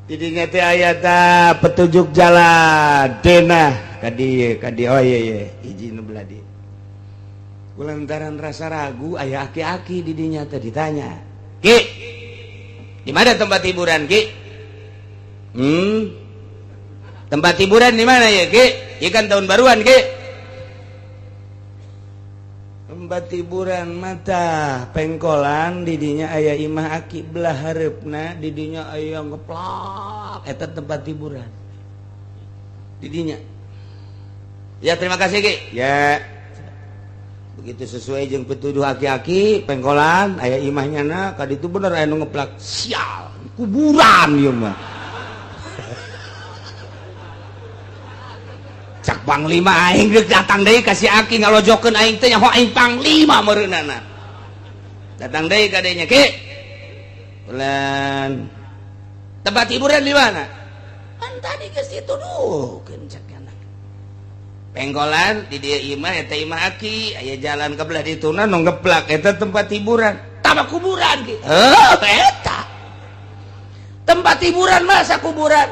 didinya teh aya ta petunjuk jalan denah kadi oh iya hiji nu belah di kulantaran rasa ragu aya aki-aki didinya teh ditanya Ki di mana tempat hiburan Ki tempat hiburan di mana ya Ki ieu kan tahun baruan Ki tempat hiburan mata pengkolan didinya aya imah aki belah hareupna didinya aya ngeplak eta tempat hiburan didinya. Ya terima kasih Ki. Ya. Begitu sesuai jeung pituduh aki-aki pengkolan aya imahnya na ka ditu bener aya nu ngeplak sial kuburan ieu mah. Cak Panglima aing geus datang deui ka si aki ngalojokeun aing teh nyaho aing Panglima meureunana. Datang deui ka dinya Ki. Ulan tempat hiburan di mana? Kan tadi geus dituduhkeun cak pengkolan di dia imah eta imah aki aya jalan ke belah dituna nu ngeplak eta tempat hiburan tambah kuburan Ki. Eta tempat hiburan masa kuburan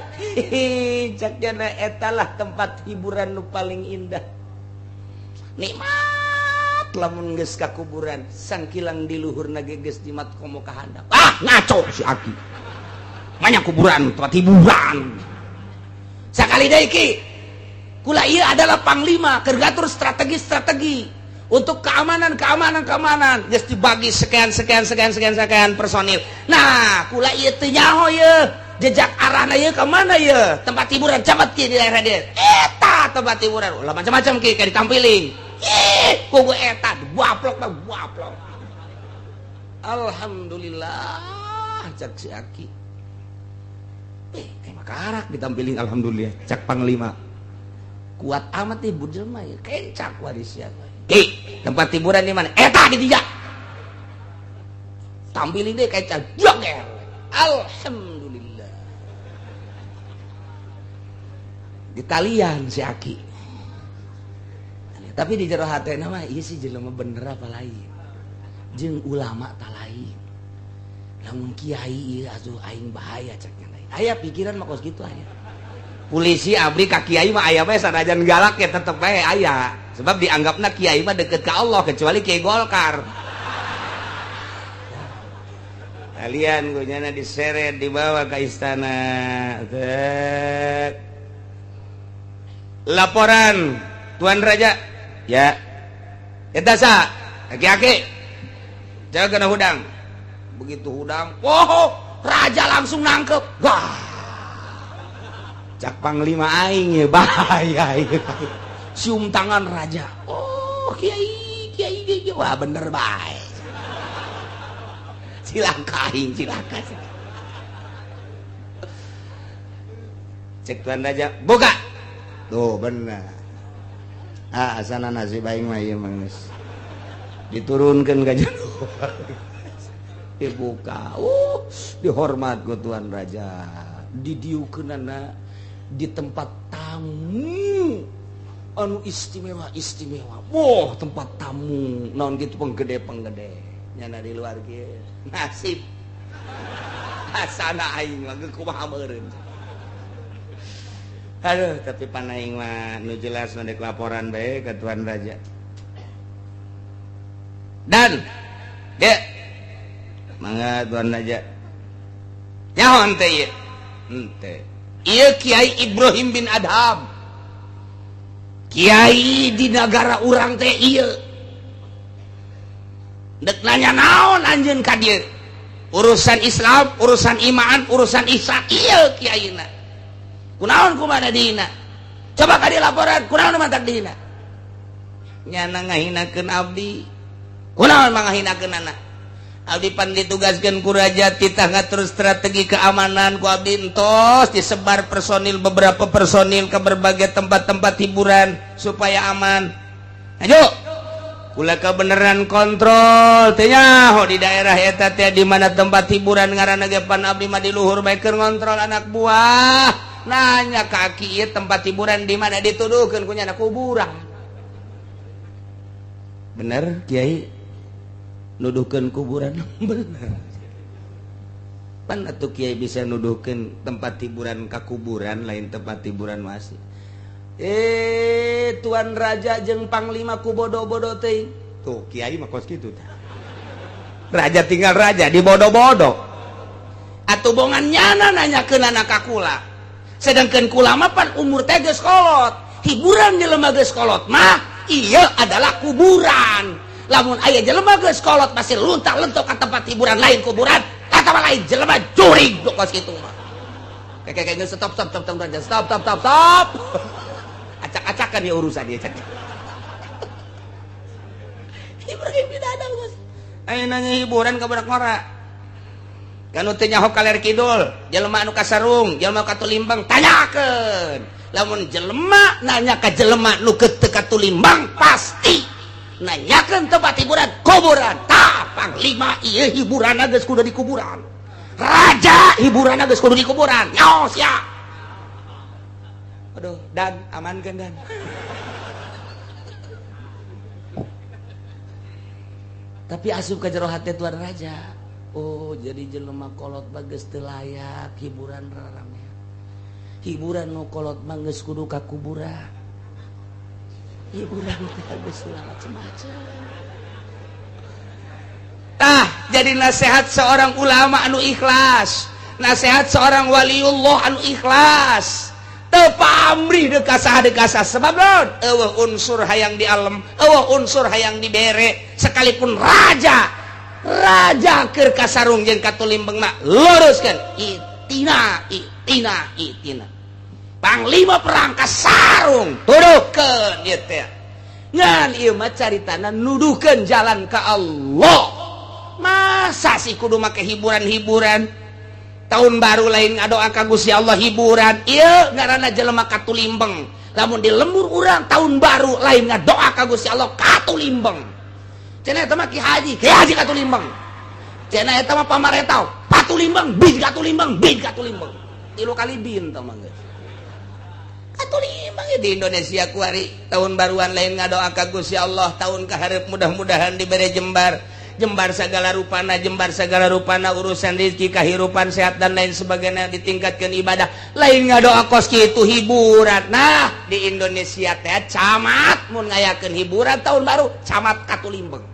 caknya eta lah tempat hiburan nu paling indah nikmat lamun geus ka kuburan sangkilang di luhurna ge geus dimat komo ka handap ngaco si aki manya kuburan tempat hiburan sakali deui Ki. Kula ia adalah Panglima kergatur strategi untuk keamanan geus dibagi sekian personil. Nah kula ieu teu nyaho ye jejak arahna ye ka mana ye tempat hiburan camat Ki di daerah dieu eta tempat hiburan ulah macam-macam Ki ka ditampilin kugu eta buaplok alhamdulillah cak si aki emang karak ditampilin alhamdulillah cak Panglima kuat amat nih jelema ya kencak waris ya Ki tempat hiburan di mana eta di dieu tampilin deh kencak joger alhamdulillah di talian si aki tapi di jero hatena mah ieu si jelema bener apa lain jeung ulama tak lain. Lamun kiai ieu atuh aing bahaya ceknya lain. Aya pikiran mah kos kitu aya. Polisi abri ka kiai mah aya bae sanajan galak ya tetep bae aya. Sebab dianggapna kiai mah deket ka Allah kecuali Kiai Golkar. Kalian gunyana diseret dibawa ke istana. Laporan Tuan Raja. Ya. Eta sa? Aki-aki. Jaga kena hudang. Begitu hudang, wow, raja langsung nangkep. Wah. Cak panglima aing ya bahaya. Cium tangan raja. Oh, kiai. Wah, bener bae. Cilaka aing, cilaka. Cek Tuan Raja, buka. Tuh, bener. Asana nasib aing mah ieu mah geus diturunkeun ka jero. Dibuka, dihormat ku Tuan Raja, didiukeunana di tempat tamu anu istimewa. Wah, tempat tamu naon gitu penggede nyana di luar kieu nasib asana aing mah kumaha meureun. Aduh, tapi pan aing mah nu jelas mandek laporan bae ke Tuan Raja. Dan dek mangga Tuan Raja. Nyaho teh ieu? Henteu. Ieu Kiai Ibrahim bin Adham. Kiai di negara urang teh ieu. Dek nanya naon anjeun ka dieu? Urusan Islam, urusan iman, urusan ihsan ieu kiaina. Kunaon kumaha dina? Coba ka dieu laporan, kunaon mantak dina? Nyana ngahinakeun abdi. Kunaon mangahinakeun anak? Abdi pan ditugaskeun ku raja titah ngatur strategi keamanan ku abdi entos disebar personil beberapa personil ke berbagai tempat-tempat hiburan supaya aman. Ayo, kula kebeneran kontrol teh nyaho di daerah eta teh di mana tempat hiburan ngaranna ge pan abdi mah di luhur bae keur ngontrol anak buah. Nanya kaki ieu tempat hiburan di mana dituduhkeun ku nyana kuburan. Bener, Kiai? Nuduhkeun kuburan bener. Pan atuh Kiai bisa nuduhkeun tempat hiburan ka kuburan lain tempat hiburan masih. Tuan Raja jeung Panglima ku bodo-bodo teh. Tuh Kiai mah kos kitu tah. Raja tinggal raja di bodo-bodo. Atuh bongan nyana nanyakeun anak kula. Sedangkan kula mah pan umur teh geus kolot. Hiburan jelema geus kolot mah ieu adalah kuburan. Lamun aya jelema geus kolot pasti luntak-lentok ka tempat hiburan lain kuburan, kata lain jelema jurig do kos kitu mah. Kayak geus stop. Acak-acakan ya urusan dia cek. Ibrahim bin Adham Mas. Aya nanya hiburan ka budak ngora. Kanu teh nyaho kaler kidul, jelema anu kasarung, jelema katulimbang tanyakeun. Lamun jelema nanya ka jelema nu teu katulimbang pasti nanyakan tempat hiburan kuburan. Tah Panglima ieu hiburan geus kudu di kuburan. Raja hiburan geus kudu di kuburan. Nyos ya. Aduh, Dan amankeun Dan. Tapi asup ka jero hate Tuan Raja. Oh, jadi jelema kolot bagus teu layak hiburan rarame. Hiburan nu kolot mah geus kudu ka kuburan. Hiburan teh geus macam-macam. Jadi nasihat seorang ulama anu ikhlas, nasihat seorang waliullah anu ikhlas. Teu pamrih deuk ka saha sebab naon? Eueuh unsur hayang di alam, eueuh unsur hayang dibere, sekalipun raja keur kasarung jeung katulimbeng mah luruskeun itina. Panglima perang kasarung tuduhkeun ieu teh. Ngan ieu mah caritana nuduhkeun jalan ka Allah. Masa sih kudu make hiburan-hiburan? Tahun baru lain ngadoa ka Gusti Allah hiburan. Ieu ngaranna jelema katulimbeng. Lamun di lembur urang tahun baru lain ngadoa ka Gusti Allah katulimbeng. Cenah eta mah Ki Haji katulimbeng. Cenah eta mah pamarentah patulimbeng, bin katulimbeng. 3 kali bin tah mah geus. Katulimbeng di Indonesia kuari tahun baruan lain ngadoa ka Gusti Allah tahun kaharep mudah-mudahan dibere jembar. jembar segala rupana urusan rezeki kahirupan sehat dan lain sebagainya ditingkatkan ibadah lain ngadoa kos kitu hiburan. Nah di Indonesia teh camat mun ngayakeun hiburan tahun baru camat Katulimbeng,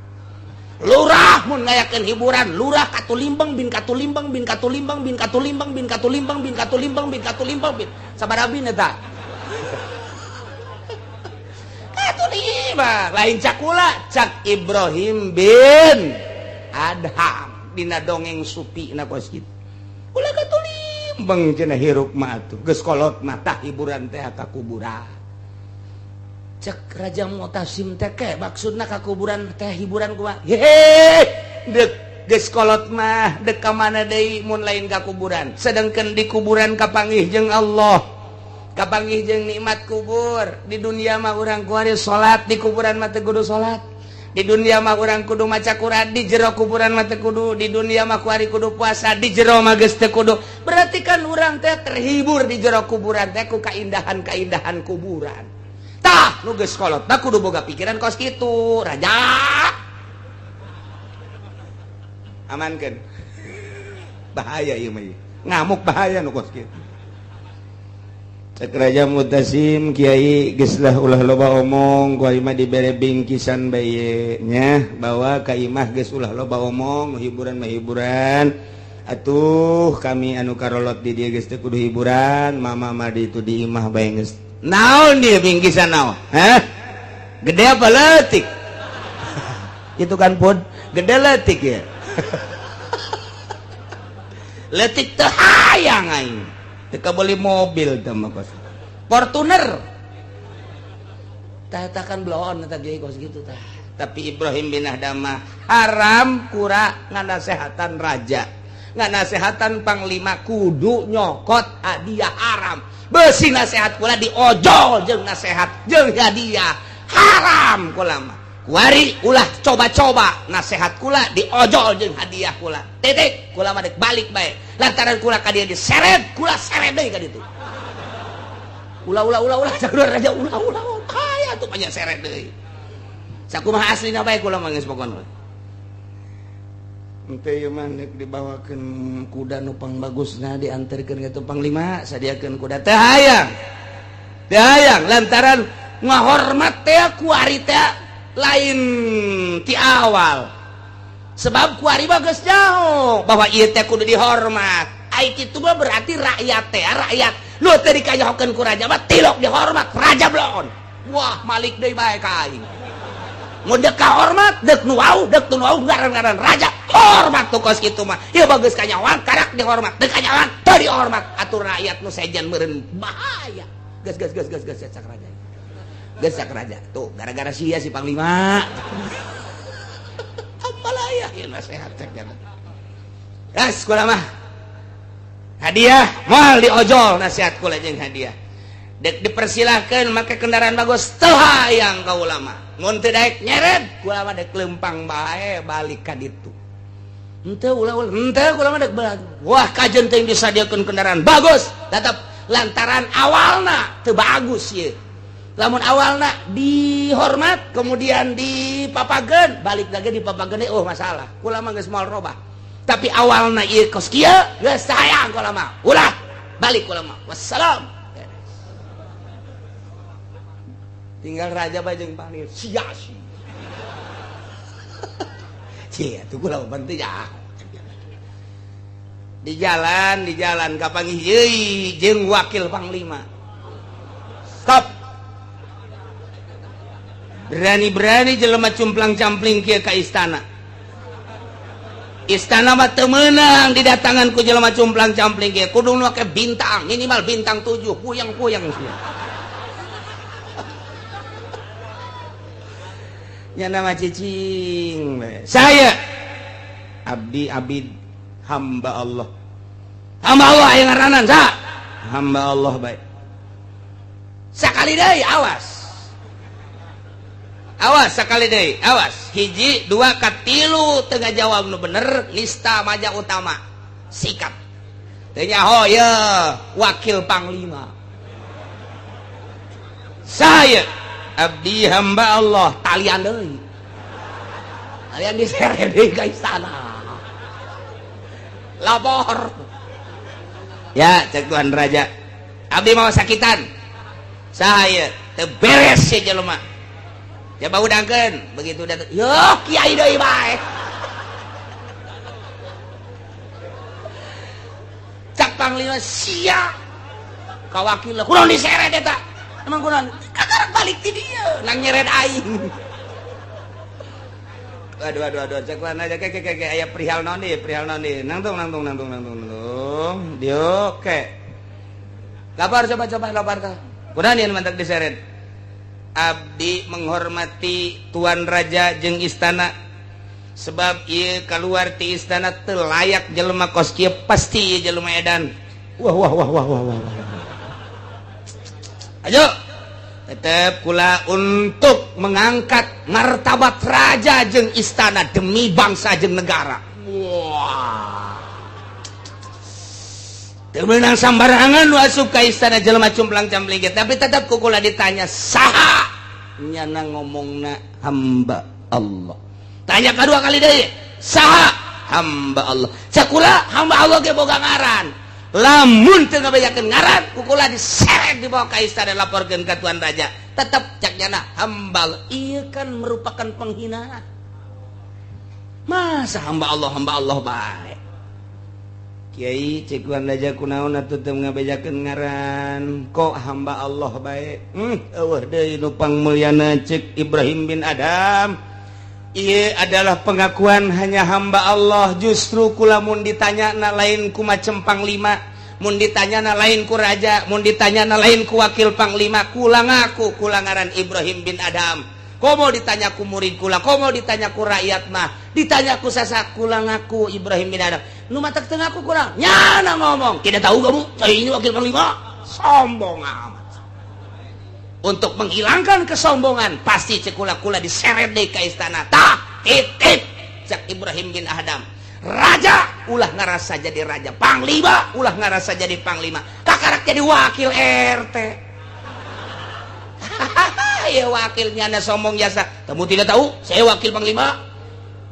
lurah mun ngayakeun hiburan lurah Katulimbeng bin Katulimbeng bin Katulimbeng bin Katulimbeng bin Katulimbeng bin Katulimbeng bin Katulimbeng bin sabaraha bin eta Katulimbeng lain cakula cak Ibrahim bin Adham dina dongeng supi na kos kitu ulah Katulimbeng cenah hirup mah atuh geus kolot mah tah hiburan teh ka kuburan. Cek Raja Mu'tasim teh ke maksudna ka kuburan teh hiburan kumaha hehe dek geus kolot mah dek ka mana deui mun lain ka kuburan sedengkeun di kuburan kapanggih jeung Allah kapanggih jeung nikmat kubur. Di dunia mah urang kuari salat di kuburan mah teu kudu salat, di dunia mah urang kudu maca Quran di jero kuburan mah teu kudu, di dunia mah kuari kudu puasa di jero mah geus teu kudu. Berarti kan urang teh terhibur di jero kuburan teh ku kaindahan-kaindahan kuburan. Tah nu geus kolot da kudu boga pikiran kos kitu raja amankeun bahaya ieu mah ngamuk bahaya nu kos kitu. Cek Raja Mu'tasim Kiai geus lah ulah loba omong ku imah dibere bingkisan bae nya bawa ka imah geus ulah loba omong hiburan mah hiburan atuh kami anu karolot di dieu geus teu kudu hiburan mama mah di itu di imah bae geus naon dia bingkisan naon hah gede apa leutik itu kan pun gede leutik ya leutik teu hayang aing teu beli mobil teh mah kos Fortuner tah kan bloon eta ge kos gitu tah. Tapi Ibrahim bin Adham haram kura nganasehatan raja nganasehatan panglima kudu nyokot hadiah haram beusi nasehat kula diojol jeung nasehat jeung hadiah haram kula mah kuari ulah coba-coba nasehat kula diojol jeung hadiah kula titik kula mah dek balik bae lantaran kula ka dieu diseret kula seret deui ka ditu ulah sakudu raja ulah aya tuh banyak seret deui sakumaha aslina bae kula mah geus pokona teu ieu mah nek dibawakeun kuda nu pang bagusna dianterkeun ka panglima sadiakeun kuda teu hayang lantaran ngahormat teh kuari teh lain ti awal sebab kuari mah geus jauh bahwa ieu teh kudu dihormat ai kitu mah berarti rakyat teh rakyat lu teh dikayohkeun ku raja mah tilok dihormat raja bloon wah malik deui bae ka aing mau dek kahormat dek nu wau ngaran-ngaran raja hormat tuh kos kitu mah ieu bagus kanyawang karak dihormat dek kanyawang teu dihormat atur rakyat nu sejen meureun bahaya gas cak raja geus cak raja tuh gara-gara sia si panglima amalaya ieu nasehat cek jangan gas kula mah hadiah moal diojol nasihat kula jeung hadiah dek dipersilahkeun make kendaraan bagus teu hayang ka ulama mun teu daek nyeret kula mah dek lempang bae balik ka ditu henteu kula mah dek wah kajen teh disadiakeun kendaraan bagus tetep lantaran awalna teu bagus ieu lamun awalna dihormat kemudian dipapageun balik lagi dipapageun masalah kula mah geus moal robah tapi awalna ieu kos kieu geus hayang kula mah ulah balik kula mah wassalam tinggal raja bajeng panir sia-sia cia tuh kula bantu ya di jalan kapanggih deui jeung wakil panglima stop berani jelema cumplang-campling kieu ka istana mah teu meunang didatangan ku jelema cumplang-campling kieu kudu nu make bintang minimal bintang 7 puyang-puyang sia nya nama cicing saya abdi hamba Allah aya ngaranan sa hamba Allah bae sakali deui awas sakali deui awas hiji dua katilu teu ngajawab nu bener lista maja utama sikap teu nyaho ye wakil panglima saya abdi hamba Allah talian deui Kalian diseret di ke istana. Lapor. Ya, cek Tuan Raja. Abdi mau sakitan. Sahaya teu beres si jelema. Coba udangkeun, begitu datang. Yo, kiai deui bae. Cak Panglima sia. Ka wakil kunaon diseret eta? Emang kunaon? Kakarak balik ti dieu, nang nyeret aing. Aduh, cek Tuan Raja ke aya perihal naon deui, Nangtung. Dio ke. Lapar coba lapar ka. Kunaon ieu mantak diseret? Abdi menghormati Tuan Raja jeung istana sebab ieu keluar ti istana teu layak jelema kos kieu pasti ieu jelema edan. Wah. Ayo tetep kula untuk mengangkat martabat raja jeung istana demi bangsa jeung negara. Wah. Teu meunang sambarangan nu asup ka istana jelema cumplang-campling, tapi tetep ku kula ditanya saha nyana ngomongna hamba Allah. Tanya kedua kali deui, saha hamba Allah. Sakula hamba Allah ge boga ngaran. Lamun teu ngabejakeun ngaran, ku kula diseret dibawa ka istana laporkeun ka Tuan Raja. Tetep cak nyana hamba Allah. Ieu kan merupakan penghinaan. Masa hamba Allah bae. Kiai cek Tuan Raja kunaon atuh teu ngabejakeun ngaran. Kok hamba Allah bae? Eueuh deui nu pangmulyana cek Ibrahim bin Adam. Ieu adalah pengakuan hanya hamba Allah. Justru kula mun ditanyana lain ku macem panglima, mun ditanyana lain ku raja, mun ditanyana lain ku wakil panglima, kula ngaku kula ngaran Ibrahim bin Adam. Komo ditanya ku murid kula, komo ditanya ku rakyat mah, ditanya ku sasak kula ngaku Ibrahim bin Adam. Nu matak teu ngaku kurang nyana ngomong. Tidak tahu kamu, saya ini wakil panglima. Sombong amat. Untuk menghilangkan kesombongan pasti cekula-kula diseret deh ke istana. Titip cek Ibrahim bin Adam. Raja ulah ngarasa jadi raja, panglima ulah ngarasa jadi panglima, kakarak jadi wakil RT. Ya wakilnya na sombong jasa. Kamu tidak tahu saya wakil panglima?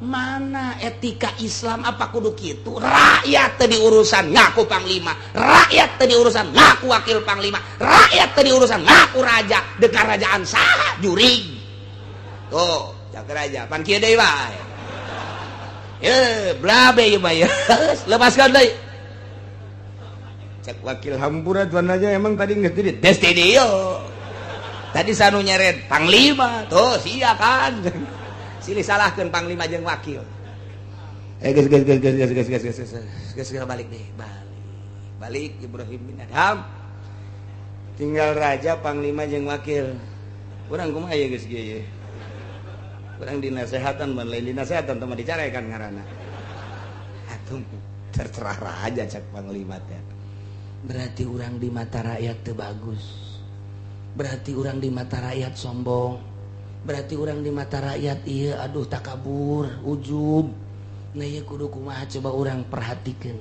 Mana etika Islam apa kudu kitu? Rakyat tadi urusan ngaku panglima, rakyat tadi urusan ngaku wakil panglima, rakyat tadi urusan ngaku raja. Dekar kerajaan saha jurig. Tuh, jak raja pan kieu deui bae. Blabe ieu bae. Lepaskan deui. Cek wakil hampura Tuan Raja emang tadi geus di des di dieu. Tadi sanu nyeret panglima, tuh sia kan. Silih salahkeun panglima jeung wakil. Guys, balik deh, balik Ibrahim bin Adam. Tinggal raja, panglima jeung wakil. Urang kumaha ya geus kieu. Urang dinasehatan mun lain dinasehatan teh mah dicarekan ngaranna. Atuh terserah raja cak panglima teh. Berarti urang di mata rakyat teu bagus. Berarti urang di mata rakyat sombong. Berarti orang di mata rakyat iya aduh takabur, ujub. Nah iya kudu kumaha coba orang perhatikan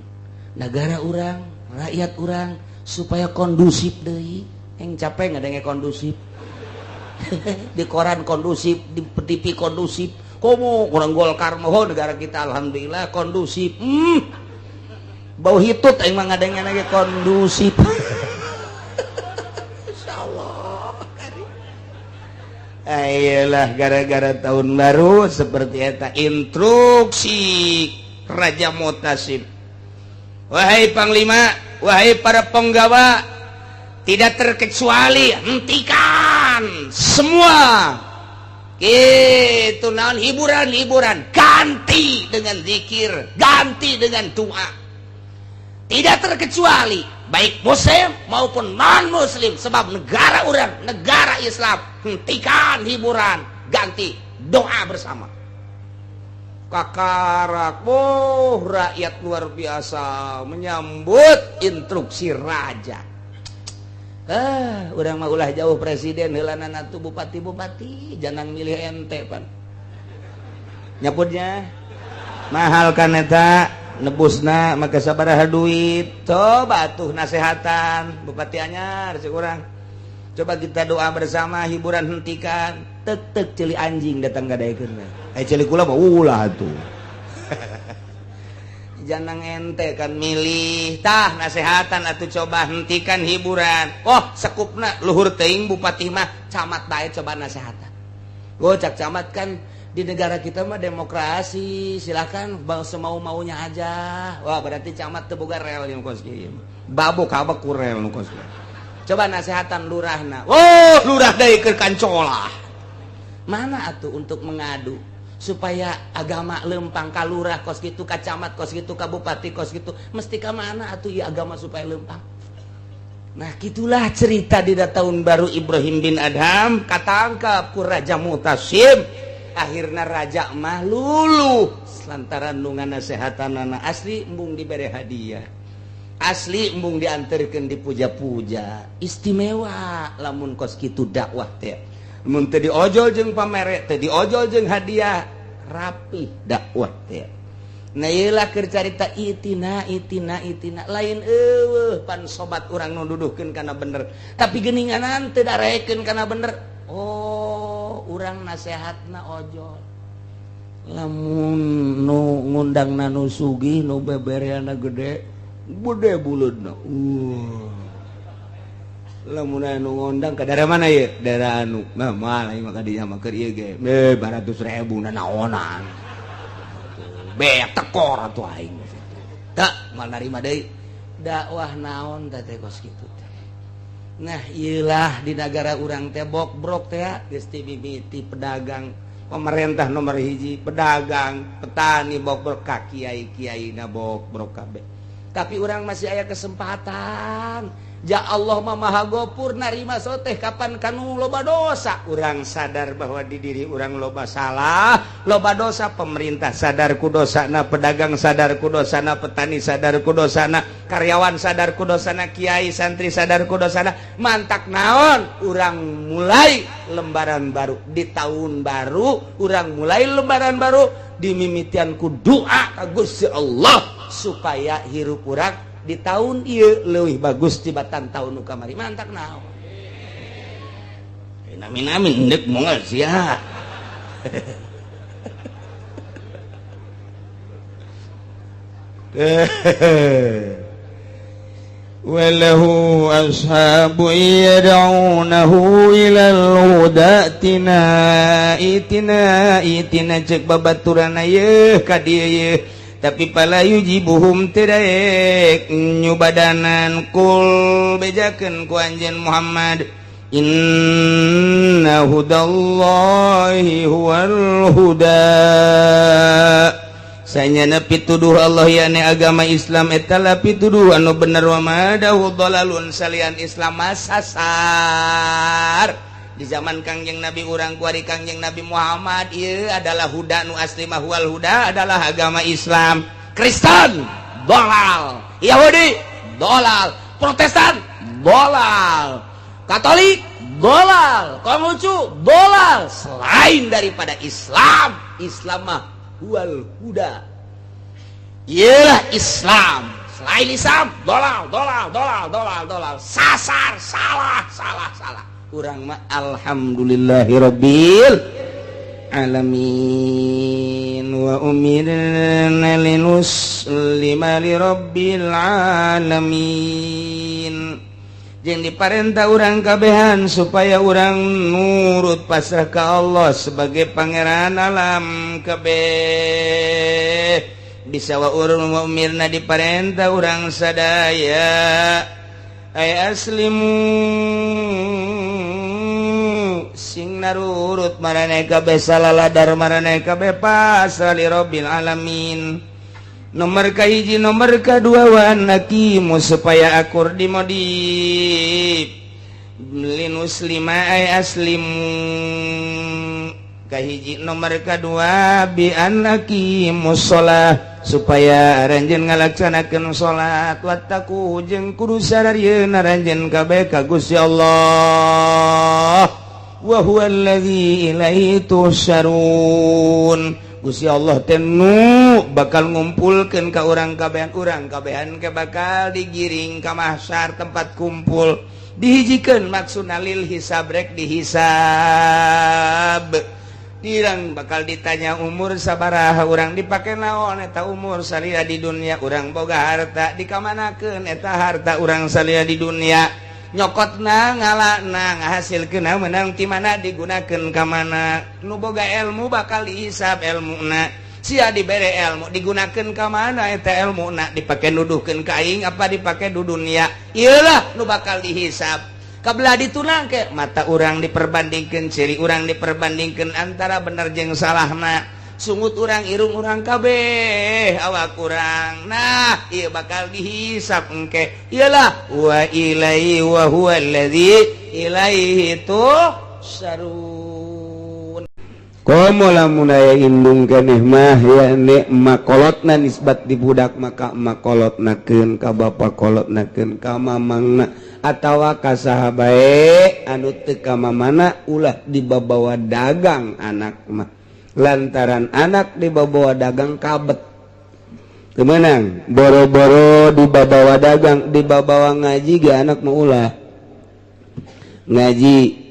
negara orang, rakyat orang supaya kondusif deui. Yang capek ngadenge kondusif. Di koran kondusif, di TV kondusif. Komo orang Golkar moho negara kita alhamdulillah kondusif. Bau hitut aing mah ngadenge lagi kondusif. Ayolah gara-gara tahun baru seperti eta instruksi Raja Mutasib. Wahai panglima, wahai para penggawa, tidak terkecuali hentikan semua itu naon hiburan-hiburan, ganti dengan zikir, ganti dengan doa. Tidak terkecuali baik muslim maupun non muslim, sebab negara orang negara Islam. Hentikan hiburan, ganti doa bersama. Kakarak, rakyat luar biasa menyambut instruksi raja. Urang mah ulah jauh presiden heulanana tuh bupati-bupati, jangan milih ente pan. Nyaputnya mahal kan eta, nebusna maka sabaraha duit. Coba tuh nasehatan bupati anyar cek urang. Coba kita doa bersama, hiburan hentikan. tek celi anjing datang gadaykeun celi kula mah ulah tuh jangan ente kan milih tah nasehatan atuh coba hentikan hiburan sekupna luhur teuing bupati mah camat bae coba nasehatan cak camat kan di negara kita mah demokrasi silakan semau-maunya aja berarti camat teu boga rel yang kos kieu babok habak ku rel nu kos coba nasehatan lurahna lurah deui keur kancolah mana atuh untuk mengadu supaya agama lempang ka lurah kos kitu ka camat kos kitu ka bupati kos kitu mesti ka mana atuh ieu agama supaya lempang. Nah gitulah cerita di tahun baru Ibrahim bin Adham katangkap ku Raja Mutasim akhirna raja mah luluh lantaran nu nganasehatanana asli embung dibere hadiah asli embung dianterkeun dipuja-puja istimewa lamun kos kitu dakwah teh mun teu diojol jeung pamere teu diojol jeung hadiah rapih dakwah teh nah ieu lah keur carita itina lain eueuh pan sobat urang nu duduhkeun kana bener tapi geuninganan teu darekeun kana bener urang nasehatna ojol lamun nu ngundangna nu sugih nu bebereana gede buleudna lamun anu ngundang ka daerah mana ye daerah anu mah malah maka dinya mah keur ieu ge 200.000 na naonan beak tekor atuh aing tak mal narima deui dakwah naon teh kos kitu teh nah ieulah di negara urang teh brok teh geus timimiti pedagang pemerintah nomor 1 pedagang petani brok ka kiai-kiaina brok kabeh tapi urang masih aya kesempatan ja Allah mah maha gopur narima soteh kapan kanu loba dosa urang sadar bahwa di diri urang loba salah loba dosa pemerintah sadar ku dosana pedagang sadar ku dosana petani sadar ku dosana karyawan sadar ku dosana kiai santri sadar ku dosana mantak naon urang mulai lembaran baru di tahun baru urang mulai lembaran baru dimimitian ku doa ka Gusti Allah supaya hirup urang di tahun ieu leuwih bagus tibatan tahun nu kamari mantak naon amin endek moal sia walahu ashabu yad'unahu ilal huda itina cek babaturan ieu ka dieu tapi pala yujibuhum tiraek nyubadanan kul bejakeun ku anjeun Muhammad inna hudallahi huwal huda sanyana pituduh Allah yane agama Islam eta la pituduh anu bener wa madahu dhalalun salian Islam masasar di zaman Kangjeng Nabi urang kuari Kangjeng Nabi Muhammad ieu adalah huda nu asli mah wal huda adalah agama Islam Kristen dolal Yahudi dolal Protestan dolal Katolik dolal Konghucu dolal selain daripada Islam mah wal huda ialah Islam selain Islam dolal sasar salah urang mah alhamdulillahirabbil alamin wa umirna linuslima lirabbil alamin jeung diparentah urang kabehan supaya urang nurut pasrah ka Allah sebagai pangeran alam kabeh bisa wa urang umirna diparentah urang sadaya ay aslimu sing narurut marane kabeh salaladar marane kabeh pasrah li rabbil alamin nomor kahiji nomor kadua wa nakimu supaya akur dimodif linus lima ay aslimu kahiji nomor kadua bi anakimu sholat supaya ranjen ngalaksanakeun salat wattaku jeung kudu sadarieueun ranjen kabeh ka Gusti Allah wa huwallazi ilaihi tusyarun Gusti Allah teh nu bakal ngumpulkeun ka urang kabehan ke bakal digiring ka mahsyar tempat kumpul dihijikan maksudna lil hisabrek dihisab dirang bakal ditanya umur sabaraha urang dipake naon eta umur salira di dunia urang boga harta dikamanakeun eta harta urang salira di dunia nyokotna ngalana ngahasilkeun meunang ti mana digunakeun ka mana nu boga ilmu bakal dihisab ilmuna sia dibere ilmu digunakeun ka mana eta ilmuna dipake nuduhkeun ka aing apa dipake di dunia iyalah nu bakal dihisab kabelah ditunang ke mata orang diperbandingkan ciri orang diperbandingkan antara bener jeung salahna sungut orang irung orang kabeh awak kurang nah iya bakal dihisab engke iyalah wa ilaihi wa huwa alladzi ilaihi tuhsyarun komo lamun aya indung keneh mah ya nek makolotna nisbat di budak maka makolotnakeun ka bapa kolotnakeun ka mamangna atawa kasaha bae anu teu ka mamana ulah dibabawa dagang anak mah lantaran anak dibabawa dagang kabet teu meunang boro-boro dibabawa dagang dibabawa ngaji ge anak mah ulah ngaji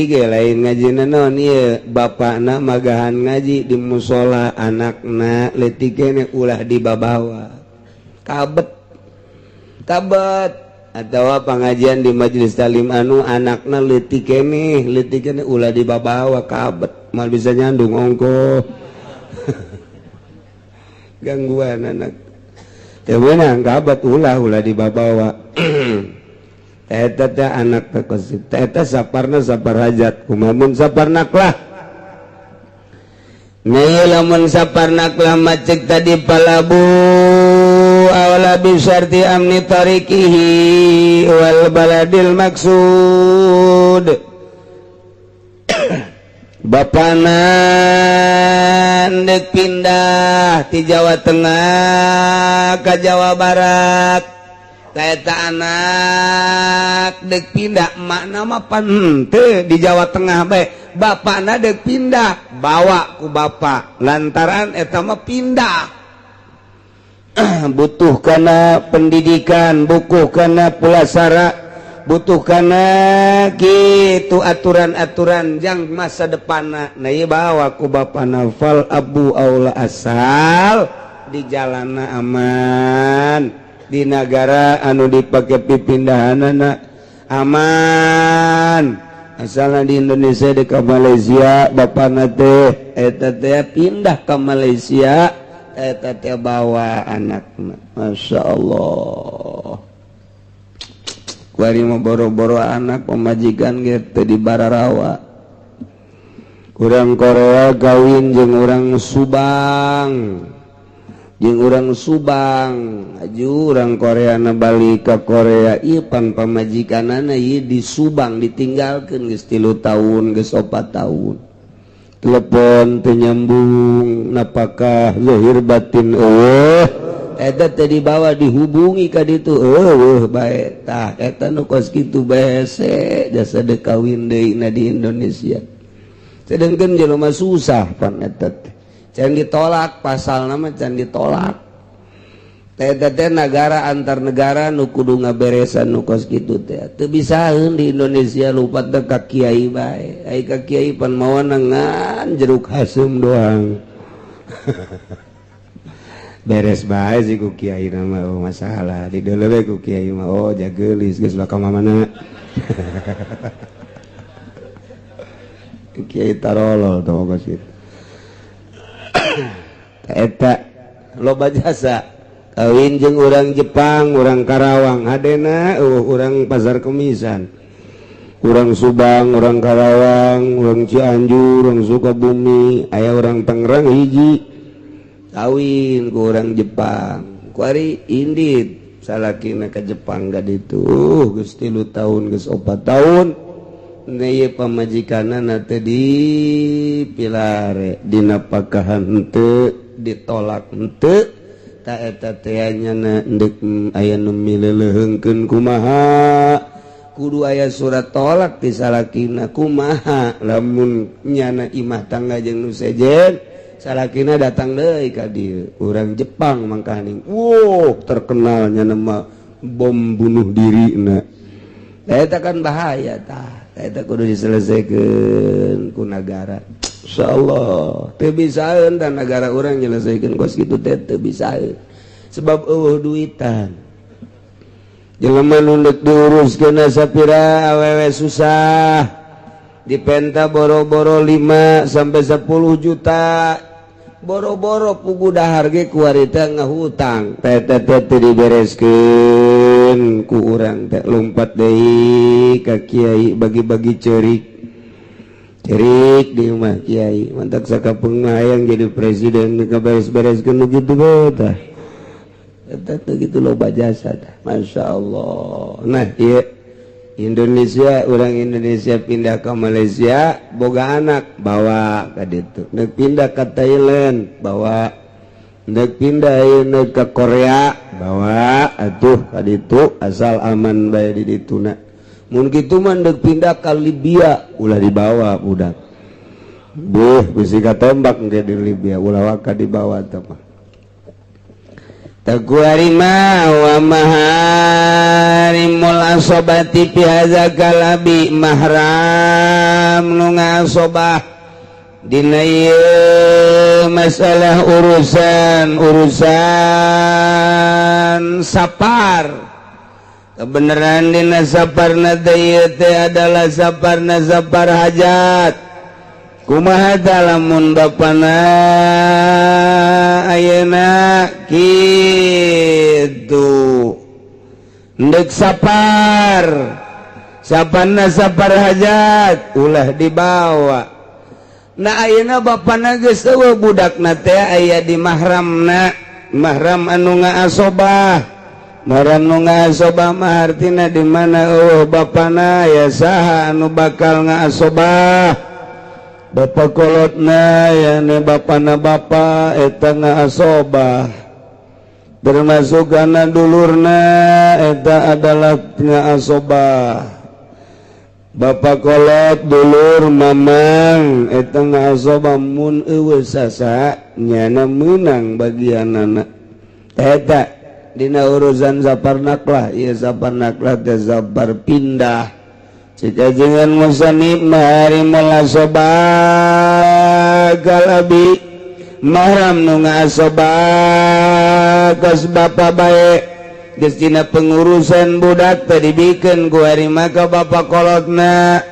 ge lain ngajina naon ieu bapana magahan ngaji di musola anakna leutik keneh ulah dibabawa kabet atau pengajian di majelis talim anu anakna leutik keneh ulah dibabawa kabet mal bisa nyandung ongko gangguan anak teu meunang kabet ulah dibabawa eta teh anak tekosip eta saparna sapar hajat kumaha saparnak lah nih lamun saparnak lah macek tadi palabu awala bisyarti amni tarikihi wal baladil maksud bapana ndek pindah ti Jawa Tengah ka Jawa Barat eta anak dek pindah makna mah pante di Jawa Tengah bae bapana dek pindah bawa ku bapa lantaran eta mah pindah butuh kana pendidikan butuh kana pulasara butuh kana kitu aturan-aturan jang masa depanna nah ieu bawa ku bapana fal abu aula asal di jalanna aman di negara anu dipake pipindahanana aman asalna di Indonesia di ka Malaysia bapana teh eta teh pindah ke Malaysia eta teh bawa anakna masyaallah kuari mah boro-boro anak pemajikan ge teu di Bararawa urang Korea kawin jeung urang Subang jeung urang Subang aju urang Korea na balik ka Korea ieu pan pamajikanana ieu di Subang ditinggalkeun geus 3 tahun geus 4 tahun telepon teu nyambung napakah zahir batin eueuh eta teh dibawa dihubungi ka ditu eueuh bae tah eta nu kos kitu bae hese jasa de kawin deui na di Indonesia sedengkeun jelema susah pan eta teh can ditolak pasal nama can ditolak teh negara antar negara nu kudu ngaberesan nu kos kitu teh teu bisaeun di Indonesia lupa teh ka kiai bae ai ka kiai pan mawana ngan jeruk hasem doang beres bae sih ku kiai nama oh masalah di deuleu ku kiai mah oh jageulis geus bakal mamana kiai tarolol tuh kos kitu eta loba jasa kawin jeung urang Jepang urang Karawang hadena urang Pasar Kemisan urang Subang urang Karawang urang Cianjur urang Sukabumi aya urang Tangerang hiji kawin ku urang Jepang kuari indit salakina ka Jepang ka ditu geus 3 tahun geus 4 tahun ieu pamajikanana teh dipilare dina pakahan henteu ditolak henteu ta eta teh nyana endek aya nu mileuleungkeun kumaha kudu aya surat tolak ti salakina kumaha lamun nyana imah tangga jeung nu sejen salakina datang deui ka dieu urang Jepang mangkahning terkenal nyana mah bom bunuh dirina Eta kan bahaya tah. Eta kudu diselesaikan ku negara. Insyaallah teu bisaeun tah negara urang nyelesaikan kos kitu teh teu bisaeun. Sebab eueuh duitan. Jelema nu deuk diuruskeun sapira awewe susah. Dipenta boro-boro 5 sampai 10 juta. Boro-boro pugu dahar ge ku harita ngahutang. Teh dibereskeun ku urang teh lompat deui ka kiai bagi-bagi ceurik. Ceurik di rumah kiai. Mantak sakapeung hayang jadi presiden kaberes-bereskeun nu kitu bae tah. Eta teh kitu loba jasa tah. Masyaallah. Nah, ieu Indonesia, orang Indonesia pindah ke Malaysia, boga anak bawa ke ditu. Nek pindah ke Thailand, bawa. Nek pindah ke Korea, bawa. Atuh ke ditu, asal aman bae di dituna. Mun kitu mah nek pindah ke Libya, ulah dibawa budak. Bisi katembak engke di Libya, ulah waka dibawa teh mah. Takuarima wa maharimul asobati fi hadza kalabi mahram nu ngasobah dina masalah urusan sapar. Kebenaran dina saparna teh adalah saparna sapar hajat. Kumaha lamun bapana ayeuna kitu ndek sapar sapanna sapar hajat ulah dibawa. Na ayeuna bapana geus eueuh budakna teh aya di mahramna, mahram anu ngaasobah. Mahram nu ngaasobah mah artina di mana eueuh bapana ya saha anu bakal ngaasobah. Bapak kolotna ya ne bapana bapa eta ngaasobah termasuk kana dulurna eta adalah ngaasobah. Bapak kolot dulur mamang eta ngaasobah mun eueuh sasa nyana meunang bagianana. Eta dina urusan zapar naklah ieu zapar naklah teh zapar pindah. Sekajengan musanib maharimul asobah kalabi mahram nu ngaasobah kas bapa bae geus dina pengurusan budak teh dibikeun ku ari maka bapa kolotna.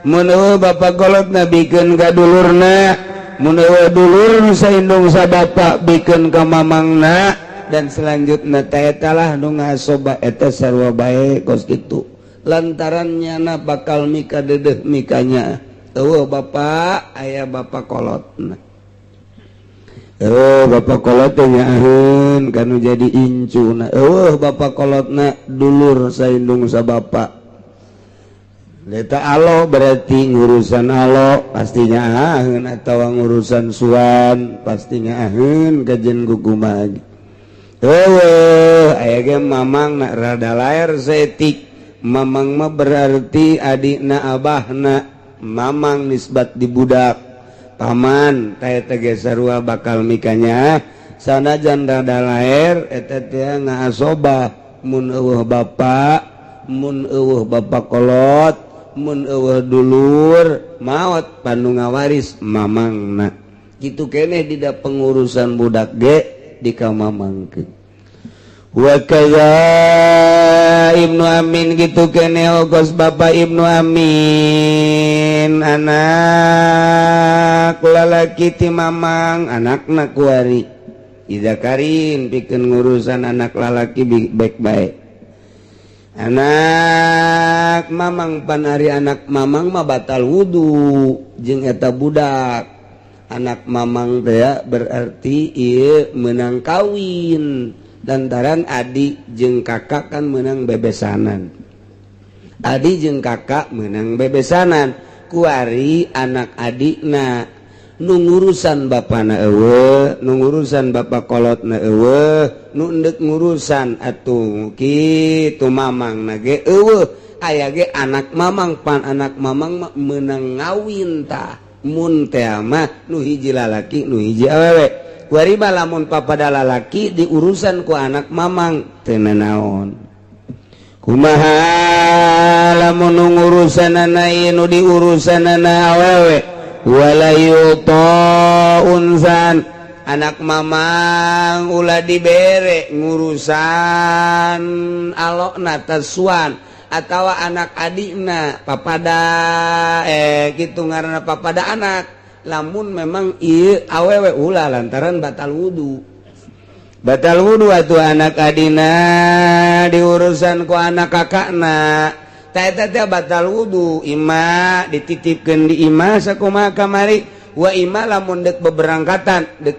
Mun eueuh bapa kolotna bikeun ka dulurna, mun eueuh dulur nu saindung sa bapa bikeun ka mamangna, dan selanjutna teh eta lah nu ngaasobah eta sarua bae kos kitu. Lantarannya na bakal mika dedeh mikanya eueuh bapak aya bapak kolotna. Bapak kolot teh nyaaheun kanu jadi incuna. Eueuh bapak kolotna dulur saindung sa bapak. Eta alo berarti ngurusan alo pastinya aheun atawa ngurusan suan pastinya aheun kajen kukumaha. Eueuh aya ge mamang na rada laer setik. Mamang mah berarti adikna abahna. Mamang nisbat di budak. Paman teh ge sarua bakal mikanya sanajan rada laer eta teh ngaasobah. Mun eueuh bapa, mun eueuh bapa kolot, mun eueuh dulur maot panu ngawaris mamangna. Kitu keneh dina pengurusan budak ge di ka mamangkeun. Wa kaza Ibnu Amin gitu kene ogos bapak Ibnu Amin anak lalaki ti mamang anakna kuari idakarin pikeun ngurusan anak lalaki baik-baik. Anak mamang pan ari anak mamang mah batal wudu jeung eta budak. Anak mamang teh berarti ieu meunang kawin. Lantaran adik jeung kakak kan menang bebesanan. Adik jeung kakak menang bebesanan. Kuari anak adikna nu ngurusan bapana eueuh, nu ngurusan bapak kolotna eueuh, nu endek ngurusan atuh kitu mamangna ge eueuh. Aya ge anak mamang pan anak mamang mah meunang ngawin tah. Mun teh mah nu hiji lalaki nu hiji awewe. Kuariba lamun papada lalaki diurusan ku anak mamang teu naon. kumaha lamun ngurusanana ieu di urusanana awewe wala yuta unsan anak mamang ulah dibere ngurusan alokna taswan atawa anak adikna papada gitu ngaranna papada anak lamun memang ieu awewe ulah lantaran batal wudu atuh anak adina diurusan ku anak kakakna ta eta teh batal wudu ima dititipkeun di ima sakumaha kamari wa ima lamun dek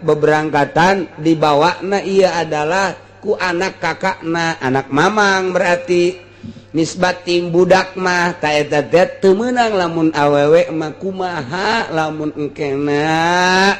beberangkatan dibawana ia adalah ku anak kakakna anak mamang berarti nisbat tim budak mah ta eta teh teu meunang lamun awewe mah kumaha lamun engkena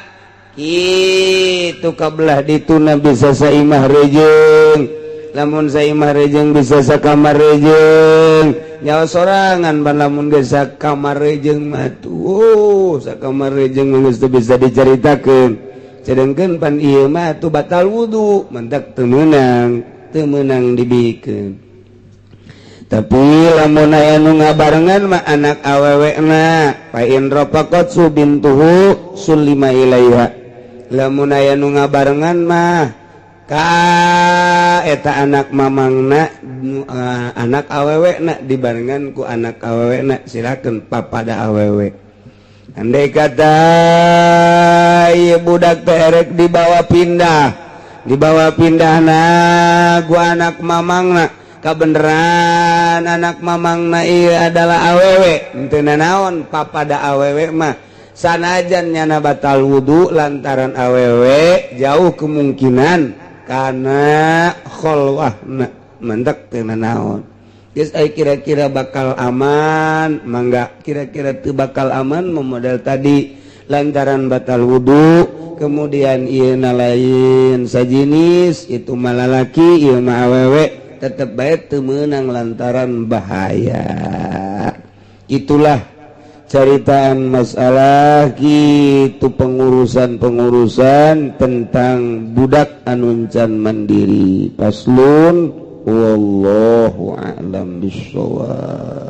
kitu kabelah dituna bisa saimah rejeng lamun saimah rejeng bisa sakamar rejeng nyawa sorangan ban lamun geus sakamar rejeng mah tuh sakamar rejeng geus teu bisa dicaritakeun cadengkeun pan ieu mah tuh batal wudu mentak teu meunang dibikeun tapi lamun aya nu ngabarengan mah anak awewena fa in rafaqat subintuhu sulima ilaiha lamun aya nu ngabarengan mah ka eta anak mamangna anak awewena dibarengan ku anak awewena silakeun papada awewe andai kata ieu budak teh erek dibawa pindahna ku anak mamangna kabeneran anak mamangna ieu adalah awewe henteu naon papada awewe mah sanajan nyana batal wudu lantaran awewe jauh kemungkinan kana kholwahna mentek teu naon geus kira-kira bakal aman mangga kira-kira teu bakal aman model tadi lantaran batal wudu kemudian ieu lain sajinis itu mah lalaki ieu mah awewe tetap baik teu meunang lantaran bahaya. Itulah caritaan masalah gitu pengurusan tentang budak anu can mandiri. Paslun wallahu a'lam bishawab.